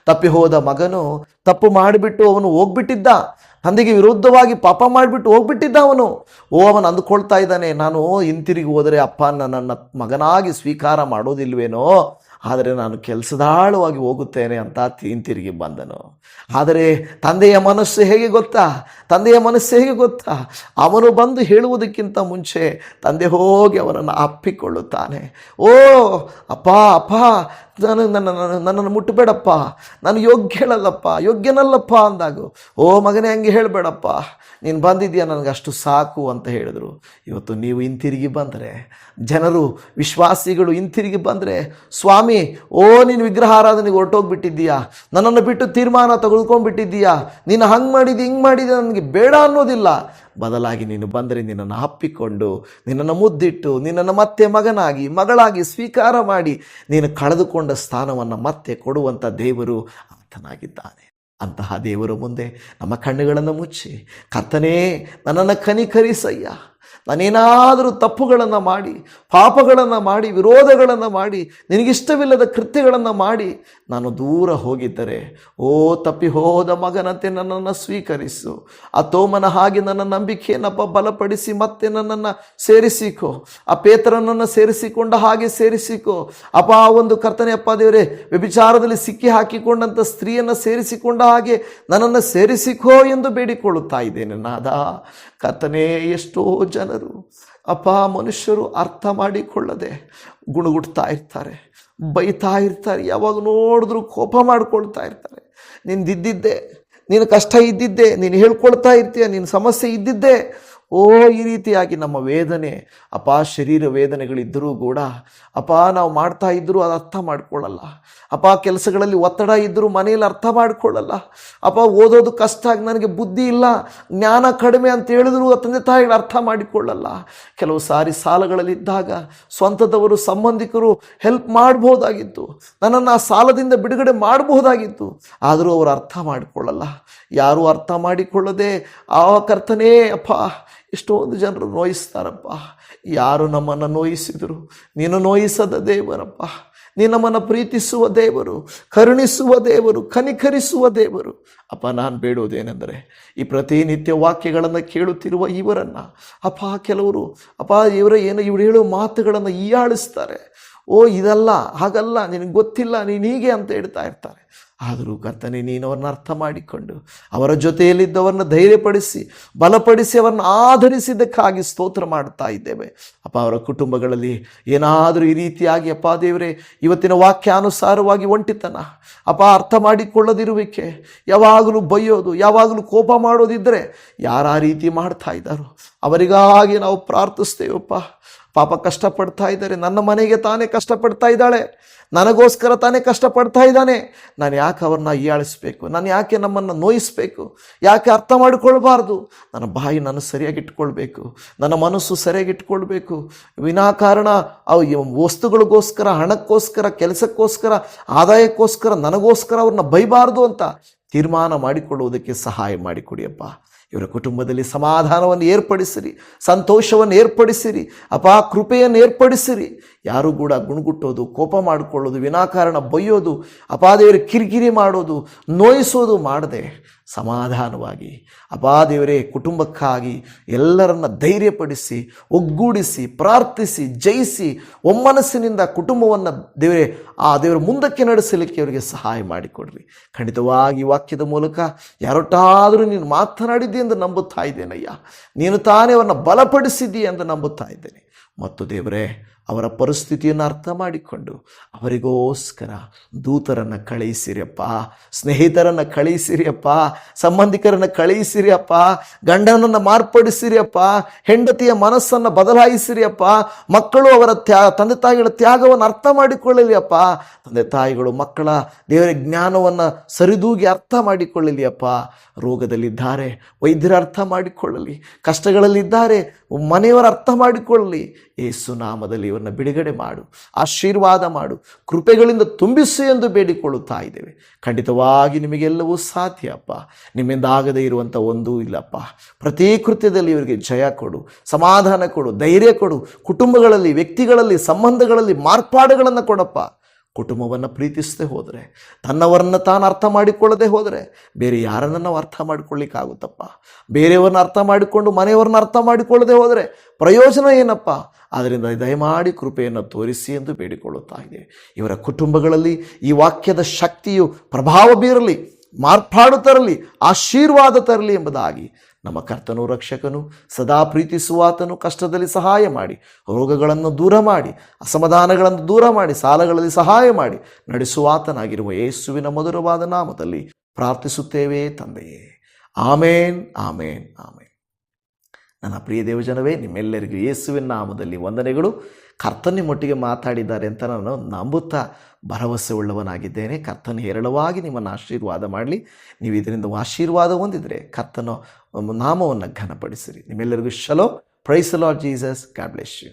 ತಪ್ಪಿ ಹೋದ ಮಗನು ತಪ್ಪು ಮಾಡಿಬಿಟ್ಟು ಅವನು ಹೋಗ್ಬಿಟ್ಟಿದ್ದ, ತಂದೆಗೆ ವಿರುದ್ಧವಾಗಿ ಪಾಪ ಮಾಡಿಬಿಟ್ಟು ಹೋಗ್ಬಿಟ್ಟಿದ್ದ ಅವನು. ಅವನು ಅಂದುಕೊಳ್ತಾ ಇದ್ದಾನೆ, ನಾನು ಹಿಂತಿರುಗಿ ಹೋದರೆ ಅಪ್ಪ ನನ್ನ ಮಗನಾಗಿ ಸ್ವೀಕಾರ ಮಾಡೋದಿಲ್ವೇನೋ, ಆದರೆ ನಾನು ಕೆಲಸದಾಳವಾಗಿ ಹೋಗುತ್ತೇನೆ ಅಂತ ಹಿಂತಿರುಗಿ ಬಂದನು. ಆದರೆ ತಂದೆಯ ಮನಸ್ಸು ಹೇಗೆ ಗೊತ್ತಾ, ಅವನು ಬಂದು ಹೇಳುವುದಕ್ಕಿಂತ ಮುಂಚೆ ತಂದೆ ಹೋಗಿ ಅವನನ್ನು ಅಪ್ಪಿಕೊಳ್ಳುತ್ತಾನೆ. ಅಪ್ಪ ನನ್ನನ್ನು ಮುಟ್ಟಬೇಡಪ್ಪ, ನಾನು ಯೋಗ್ಯನಲ್ಲಪ್ಪ ಅಂದಾಗ, ಮಗನೇ ಹಂಗೆ ಹೇಳಬೇಡಪ್ಪ, ನೀನು ಬಂದಿದ್ದೀಯ, ನನಗೆ ಅಷ್ಟು ಸಾಕು ಅಂತ ಹೇಳಿದ್ರು. ಇವತ್ತು ನೀವು ಹಿಂತಿರುಗಿ ಬಂದರೆ, ಜನರು ವಿಶ್ವಾಸಿಗಳು ಹಿಂತಿರುಗಿ ಬಂದರೆ, ಸ್ವಾಮಿ ನೀನು ವಿಗ್ರಹಾರಾಧನೆಗೆ ಹೊರಟೋಗ್ಬಿಟ್ಟಿದ್ದೀಯಾ, ನನ್ನನ್ನು ಬಿಟ್ಟು ತೀರ್ಮಾನ ತೆಗೆದುಕೊಂಡ್ಬಿಟ್ಟಿದ್ದೀಯಾ, ನೀನು ಹಂಗೆ ಮಾಡಿದಿ ಹಿಂಗೆ ಮಾಡಿದೆ, ನನಗೆ ಬೇಡ ಅನ್ನೋದಿಲ್ಲ. ಬದಲಾಗಿ ನೀನು ಬಂದರೆ ನಿನ್ನನ್ನು ಅಪ್ಪಿಕೊಂಡು, ನಿನ್ನನ್ನು ಮುದ್ದಿಟ್ಟು, ನಿನ್ನನ್ನು ಮತ್ತೆ ಮಗಳಾಗಿ ಸ್ವೀಕಾರ ಮಾಡಿ, ನೀನು ಕಳೆದುಕೊಂಡ ಸ್ಥಾನವನ್ನು ಮತ್ತೆ ಕೊಡುವಂಥ ದೇವರು ಆತನಾಗಿದ್ದಾನೆ. ಅಂತಹ ದೇವರ ಮುಂದೆ ನಮ್ಮ ಕಣ್ಣುಗಳನ್ನು ಮುಚ್ಚಿ, ಕರ್ತನೇ ನನ್ನನ್ನು ಕನಿಕರಿಸಯ್ಯ, ನಾನೇನಾದರೂ ತಪ್ಪುಗಳನ್ನು ಮಾಡಿ, ಪಾಪಗಳನ್ನು ಮಾಡಿ, ವಿರೋಧಗಳನ್ನು ಮಾಡಿ, ನಿನಗಿಷ್ಟವಿಲ್ಲದ ಕೃತ್ಯಗಳನ್ನು ಮಾಡಿ ನಾನು ದೂರ ಹೋಗಿದ್ದರೆ, ತಪ್ಪಿ ಹೋದ ಮಗನಂತೆ ನನ್ನನ್ನು ಸ್ವೀಕರಿಸು. ಆ ತೋಮನ ಹಾಗೆ ನನ್ನ ನಂಬಿಕೆಯನ್ನಪ್ಪ ಬಲಪಡಿಸಿ ಮತ್ತೆ ನನ್ನನ್ನು ಸೇರಿಸಿಕೋ. ಆ ಪೇತ್ರನನ್ನು ಸೇರಿಸಿಕೊಂಡ ಹಾಗೆ ಸೇರಿಸಿಕೋ ಅಪ್ಪ. ಆ ಒಂದು ಕರ್ತನೆ ಅಪ್ಪ ದೇವರೇ, ವ್ಯಭಿಚಾರದಲ್ಲಿ ಸಿಕ್ಕಿ ಹಾಕಿಕೊಂಡಂಥ ಸ್ತ್ರೀಯನ್ನು ಸೇರಿಸಿಕೊಂಡ ಹಾಗೆ ನನ್ನನ್ನು ಸೇರಿಸಿಕೋ ಎಂದು ಬೇಡಿಕೊಳ್ಳುತ್ತಾ ಇದ್ದೇನೆ ನಾದ. ಕರ್ತನೇ, ಎಷ್ಟೋ ಜನರು ಅಪ್ಪ, ಮನುಷ್ಯರು ಅರ್ಥ ಮಾಡಿಕೊಳ್ಳದೆ ಗುಣಗುಡ್ತಾ ಇರ್ತಾರೆ, ಬೈತಾ ಇರ್ತಾರೆ, ಯಾವಾಗ ನೋಡಿದ್ರು ಕೋಪ ಮಾಡ್ಕೊಳ್ತಾ ಇರ್ತಾರೆ. ನಿಂದಿದ್ದೆ, ನೀನು ಕಷ್ಟ ಇದ್ದಿದ್ದೆ, ನೀನು ಹೇಳ್ಕೊಳ್ತಾ ಇರ್ತೀಯ, ನಿನ್ನ ಸಮಸ್ಯೆ ಇದ್ದಿದ್ದೆ. ಈ ರೀತಿಯಾಗಿ ನಮ್ಮ ವೇದನೆ ಅಪ್ಪ, ಶರೀರ ವೇದನೆಗಳಿದ್ದರೂ ಕೂಡ ಅಪ್ಪ, ನಾವು ಮಾಡ್ತಾ ಇದ್ದರೂ ಅದು ಅರ್ಥ ಮಾಡ್ಕೊಳ್ಳಲ್ಲ ಅಪ್ಪ. ಕೆಲಸಗಳಲ್ಲಿ ಒತ್ತಡ ಇದ್ದರೂ ಮನೆಯಲ್ಲಿ ಅರ್ಥ ಮಾಡ್ಕೊಳ್ಳಲ್ಲ ಅಪ್ಪ. ಓದೋದು ಕಷ್ಟ ಆಗಿ ನನಗೆ ಬುದ್ಧಿ ಇಲ್ಲ, ಜ್ಞಾನ ಕಡಿಮೆ ಅಂತ ಹೇಳಿದ್ರು ತಂದೆ ತಾಯಿಗಳು ಅರ್ಥ ಮಾಡಿಕೊಳ್ಳಲ್ಲ. ಕೆಲವು ಸಾರಿ ಸಾಲಗಳಲ್ಲಿದ್ದಾಗ ಸ್ವಂತದವರು ಸಂಬಂಧಿಕರು ಹೆಲ್ಪ್ ಮಾಡ್ಬೋದಾಗಿತ್ತು, ನನ್ನನ್ನು ಆ ಸಾಲದಿಂದ ಬಿಡುಗಡೆ ಮಾಡಬಹುದಾಗಿತ್ತು, ಆದರೂ ಅವರು ಅರ್ಥ ಮಾಡಿಕೊಳ್ಳಲ್ಲ. ಯಾರೂ ಅರ್ಥ ಮಾಡಿಕೊಳ್ಳದೆ ಆ ಕರ್ತನೇ ಅಪ್ಪ, ಎಷ್ಟೊಂದು ಜನರು ನೋಯಿಸ್ತಾರಪ್ಪ. ಯಾರು ನಮ್ಮನ್ನು ನೋಯಿಸಿದರು, ನೀನು ನೋಯಿಸದ ದೇವರಪ್ಪ. ನೀನು ನಮ್ಮನ್ನು ಪ್ರೀತಿಸುವ ದೇವರು, ಕರುಣಿಸುವ ದೇವರು, ಕನಿಕರಿಸುವ ದೇವರು ಅಪ್ಪ. ನಾನು ಬೇಡುವುದೇನೆಂದರೆ, ಈ ಪ್ರತಿನಿತ್ಯ ವಾಕ್ಯಗಳನ್ನು ಕೇಳುತ್ತಿರುವ ಇವರನ್ನು ಅಪ್ಪ, ಕೆಲವರು ಅಪ್ಪ ಇವರು ಹೇಳೋ ಮಾತುಗಳನ್ನು ಹೀಯಾಳಿಸ್ತಾರೆ. ಇದಲ್ಲ, ಹಾಗಲ್ಲ, ನಿನಗೆ ಗೊತ್ತಿಲ್ಲ, ನೀನು ಹೀಗೆ ಅಂತ ಹೇಳ್ತಾ ಇರ್ತಾರೆ. ಆದರೂ ಕರ್ತನೇ, ನೀನು ಅವರನ್ನು ಅರ್ಥ ಮಾಡಿಕೊಂಡು ಅವರ ಜೊತೆಯಲ್ಲಿದ್ದವರನ್ನು ಧೈರ್ಯಪಡಿಸಿ ಬಲಪಡಿಸಿ ಅವರನ್ನು ಆಧರಿಸಿದ್ದಕ್ಕಾಗಿ ಸ್ತೋತ್ರ ಮಾಡ್ತಾ ಇದ್ದೇವೆ ಅಪ್ಪ. ಅವರ ಕುಟುಂಬಗಳಲ್ಲಿ ಏನಾದರೂ ಈ ರೀತಿಯಾಗಿ ಅಪ್ಪ ದೇವರೇ, ಇವತ್ತಿನ ವಾಕ್ಯಾನುಸಾರವಾಗಿ ಒಂಟಿತನ ಅಪ್ಪ, ಅರ್ಥ ಮಾಡಿಕೊಳ್ಳದಿರುವಿಕೆ, ಯಾವಾಗಲೂ ಬೈಯೋದು, ಯಾವಾಗಲೂ ಕೋಪ ಮಾಡೋದಿದ್ದರೆ, ಯಾರು ಆ ರೀತಿ ಮಾಡ್ತಾ ಇದ್ದಾರೋ ಅವರಿಗಾಗಿ ನಾವು ಪ್ರಾರ್ಥಿಸ್ತೇವಪ್ಪ. ಪಾಪ ಕಷ್ಟಪಡ್ತಾ ಇದ್ದಾರೆ, ನನ್ನ ಮನೆಗೆ ತಾನೇ ಕಷ್ಟಪಡ್ತಾ ಇದ್ದಾಳೆ, ನನಗೋಸ್ಕರ ತಾನೇ ಕಷ್ಟಪಡ್ತಾ ಇದ್ದಾನೆ, ನಾನು ಯಾಕೆ ಅವ್ರನ್ನ ಹೀಯಾಳಿಸ್ಬೇಕು, ನಾನು ಯಾಕೆ ನಮ್ಮನ್ನು ನೋಯಿಸ್ಬೇಕು, ಯಾಕೆ ಅರ್ಥ ಮಾಡಿಕೊಳ್ಬಾರ್ದು, ನನ್ನ ಬಾಯಿ ನಾನು ಸರಿಯಾಗಿಟ್ಕೊಳ್ಬೇಕು, ನನ್ನ ಮನಸ್ಸು ಸರಿಯಾಗಿಟ್ಕೊಳ್ಬೇಕು, ವಿನಾಕಾರಣ ಅವು ವಸ್ತುಗಳಿಗೋಸ್ಕರ, ಹಣಕ್ಕೋಸ್ಕರ, ಕೆಲಸಕ್ಕೋಸ್ಕರ, ಆದಾಯಕ್ಕೋಸ್ಕರ, ನನಗೋಸ್ಕರ ಅವ್ರನ್ನ ಬೈಬಾರ್ದು ಅಂತ ತೀರ್ಮಾನ ಮಾಡಿಕೊಳ್ಳುವುದಕ್ಕೆ ಸಹಾಯ ಮಾಡಿಕೊಡಿಯಪ್ಪ. ಇವರ ಕುಟುಂಬದಲ್ಲಿ ಸಮಾಧಾನವನ್ನು ಏರ್ಪಡಿಸಿರಿ, ಸಂತೋಷವನ್ನು ಏರ್ಪಡಿಸಿರಿ ಅಪ್ಪ, ಕೃಪೆಯನ್ನು ಏರ್ಪಡಿಸಿರಿ. ಯಾರೂ ಕೂಡ ಗುಣಗುಟ್ಟೋದು, ಕೋಪ ಮಾಡಿಕೊಳ್ಳೋದು, ವಿನಾಕಾರಣ ಬೈಯೋದು, ಅಪಾದೇವರೇ ಕಿರಿಕಿರಿ ಮಾಡೋದು, ನೋಯಿಸೋದು ಮಾಡದೆ ಸಮಾಧಾನವಾಗಿ ಅಪಾದೇವರೇ ಕುಟುಂಬಕ್ಕಾಗಿ ಎಲ್ಲರನ್ನ ಧೈರ್ಯಪಡಿಸಿ, ಒಗ್ಗೂಡಿಸಿ, ಪ್ರಾರ್ಥಿಸಿ, ಜಯಿಸಿ, ಒಮ್ಮನಸ್ಸಿನಿಂದ ಕುಟುಂಬವನ್ನು ದೇವರ ಮುಂದಕ್ಕೆ ನಡೆಸಲಿಕ್ಕೆ ಅವರಿಗೆ ಸಹಾಯ ಮಾಡಿಕೊಡ್ರಿ. ಖಂಡಿತವಾಗಿ ವಾಕ್ಯದ ಮೂಲಕ ಯಾರೊಟ್ಟಾದರೂ ನೀನು ಮಾತನಾಡಿದ್ದಿ ಎಂದು ನಂಬುತ್ತಾ ಇದ್ದೇನಯ್ಯ. ನೀನು ತಾನೇ ಅವರನ್ನು ಬಲಪಡಿಸಿದ್ದೀ ಎಂದು ನಂಬುತ್ತಾ ಇದ್ದೇನೆ. ಮತ್ತು ದೇವರೇ, ಅವರ ಪರಿಸ್ಥಿತಿಯನ್ನು ಅರ್ಥ ಮಾಡಿಕೊಂಡು ಅವರಿಗೋಸ್ಕರ ದೂತರನ್ನು ಕಳುಹಿಸಿರಿಯಪ್ಪ, ಸ್ನೇಹಿತರನ್ನು ಕಳುಹಿಸಿರಿಯಪ್ಪ, ಸಂಬಂಧಿಕರನ್ನು ಕಳುಹಿಸಿರಿಯಪ್ಪ, ಗಂಡನನ್ನು ಮಾರ್ಪಡಿಸಿರಿಯಪ್ಪ, ಹೆಂಡತಿಯ ಮನಸ್ಸನ್ನು ಬದಲಾಯಿಸಿರಿಯಪ್ಪ, ಮಕ್ಕಳು ಅವರ ತಂದೆ ತಾಯಿಗಳ ತ್ಯಾಗವನ್ನು ಅರ್ಥ ಮಾಡಿಕೊಳ್ಳಲಿಯಪ್ಪ, ತಂದೆ ತಾಯಿಗಳು ಮಕ್ಕಳ ದೇವರ ಜ್ಞಾನವನ್ನು ಸರಿದೂಗಿ ಅರ್ಥ ಮಾಡಿಕೊಳ್ಳಲಿಯಪ್ಪ. ರೋಗದಲ್ಲಿದ್ದಾರೆ, ವೈದ್ಯರ ಅರ್ಥ ಮಾಡಿಕೊಳ್ಳಲಿ, ಕಷ್ಟಗಳಲ್ಲಿದ್ದಾರೆ, ಮನೆಯವರ ಅರ್ಥ ಮಾಡಿಕೊಳ್ಳಲಿ. ಯೇಸು ನಾಮದಲ್ಲಿ ಇವರನ್ನು ಬಿಡುಗಡೆ ಮಾಡು, ಆಶೀರ್ವಾದ ಮಾಡು, ಕೃಪೆಗಳಿಂದ ತುಂಬಿಸು ಎಂದು ಬೇಡಿಕೊಳ್ಳುತ್ತಾ ಇದ್ದೇವೆ. ಖಂಡಿತವಾಗಿ ನಿಮಗೆಲ್ಲವೂ ಸಾಧ್ಯ ಅಪ್ಪ. ನಿಮ್ಮಿಂದ ಆಗದೇ ಇರುವಂಥ ಒಂದೂ ಇಲ್ಲಪ್ಪ. ಪ್ರತಿ ಕೃತ್ಯದಲ್ಲಿ ಇವರಿಗೆ ಜಯ ಕೊಡು, ಸಮಾಧಾನ ಕೊಡು, ಧೈರ್ಯ ಕೊಡು. ಕುಟುಂಬಗಳಲ್ಲಿ, ವ್ಯಕ್ತಿಗಳಲ್ಲಿ, ಸಂಬಂಧಗಳಲ್ಲಿ ಮಾರ್ಪಾಡುಗಳನ್ನು ಕೊಡಪ್ಪ. ಕುಟುಂಬವನ್ನು ಪ್ರೀತಿಸದೆ ಹೋದರೆ, ತನ್ನವರನ್ನು ತಾನು ಅರ್ಥ ಮಾಡಿಕೊಳ್ಳದೆ ಹೋದರೆ ಬೇರೆ ಯಾರನ್ನು ನಾವು ಅರ್ಥ ಮಾಡಿಕೊಳ್ಳಿಕ್ಕಾಗುತ್ತಪ್ಪ? ಬೇರೆಯವ್ರನ್ನ ಅರ್ಥ ಮಾಡಿಕೊಂಡು ಮನೆಯವ್ರನ್ನ ಅರ್ಥ ಮಾಡಿಕೊಳ್ಳದೆ ಹೋದರೆ ಪ್ರಯೋಜನ ಏನಪ್ಪ? ಆದ್ದರಿಂದ ದಯಮಾಡಿ ಕೃಪೆಯನ್ನು ತೋರಿಸಿ ಎಂದು ಬೇಡಿಕೊಳ್ಳುತ್ತಾ ಇದೆ. ಇವರ ಕುಟುಂಬಗಳಲ್ಲಿ ಈ ವಾಕ್ಯದ ಶಕ್ತಿಯು ಪ್ರಭಾವ ಬೀರಲಿ, ಮಾರ್ಪಾಡು ತರಲಿ, ಆಶೀರ್ವಾದ ತರಲಿ ಎಂಬುದಾಗಿ ನಮ್ಮ ಕರ್ತನೂ ರಕ್ಷಕನು ಸದಾ ಪ್ರೀತಿಸುವಾತನು ಕಷ್ಟದಲ್ಲಿ ಸಹಾಯ ಮಾಡಿ, ರೋಗಗಳನ್ನು ದೂರ ಮಾಡಿ, ಅಸಮಾಧಾನಗಳನ್ನು ದೂರ ಮಾಡಿ, ಸಾಲಗಳಲ್ಲಿ ಸಹಾಯ ಮಾಡಿ ನಡೆಸುವಾತನಾಗಿರುವ ಯೇಸುವಿನ ಮಧುರವಾದ ನಾಮದಲ್ಲಿ ಪ್ರಾರ್ಥಿಸುತ್ತೇವೆ ತಂದೆಯೇ. ಆಮೇನ್, ಆಮೇನ್, ಆಮೇನ್. ನನ್ನ ಪ್ರಿಯ ದೇವಜನವೇ, ನಿಮ್ಮೆಲ್ಲರಿಗೂ ಯೇಸುವಿನ ನಾಮದಲ್ಲಿ ವಂದನೆಗಳು. ಕರ್ತನ ನಿಮ್ಮೊಟ್ಟಿಗೆ ಮಾತಾಡಿದ್ದಾರೆ ಅಂತ ನಾನು ನಂಬುತ್ತಾ ಭರವಸೆ ಉಳ್ಳವನಾಗಿದ್ದೇನೆ. ಕರ್ತನ ಹೇರಳವಾಗಿ ನಿಮ್ಮನ್ನು ಆಶೀರ್ವಾದ ಮಾಡಲಿ. ನೀವು ಇದರಿಂದ ಆಶೀರ್ವಾದ ಹೊಂದಿದರೆ ಕರ್ತನ ನಾಮವನ್ನು ಘನಪಡಿಸಿರಿ. ನಿಮ್ಮೆಲ್ಲರಿಗೂ shalom. Praise the Lord Jesus. God bless you.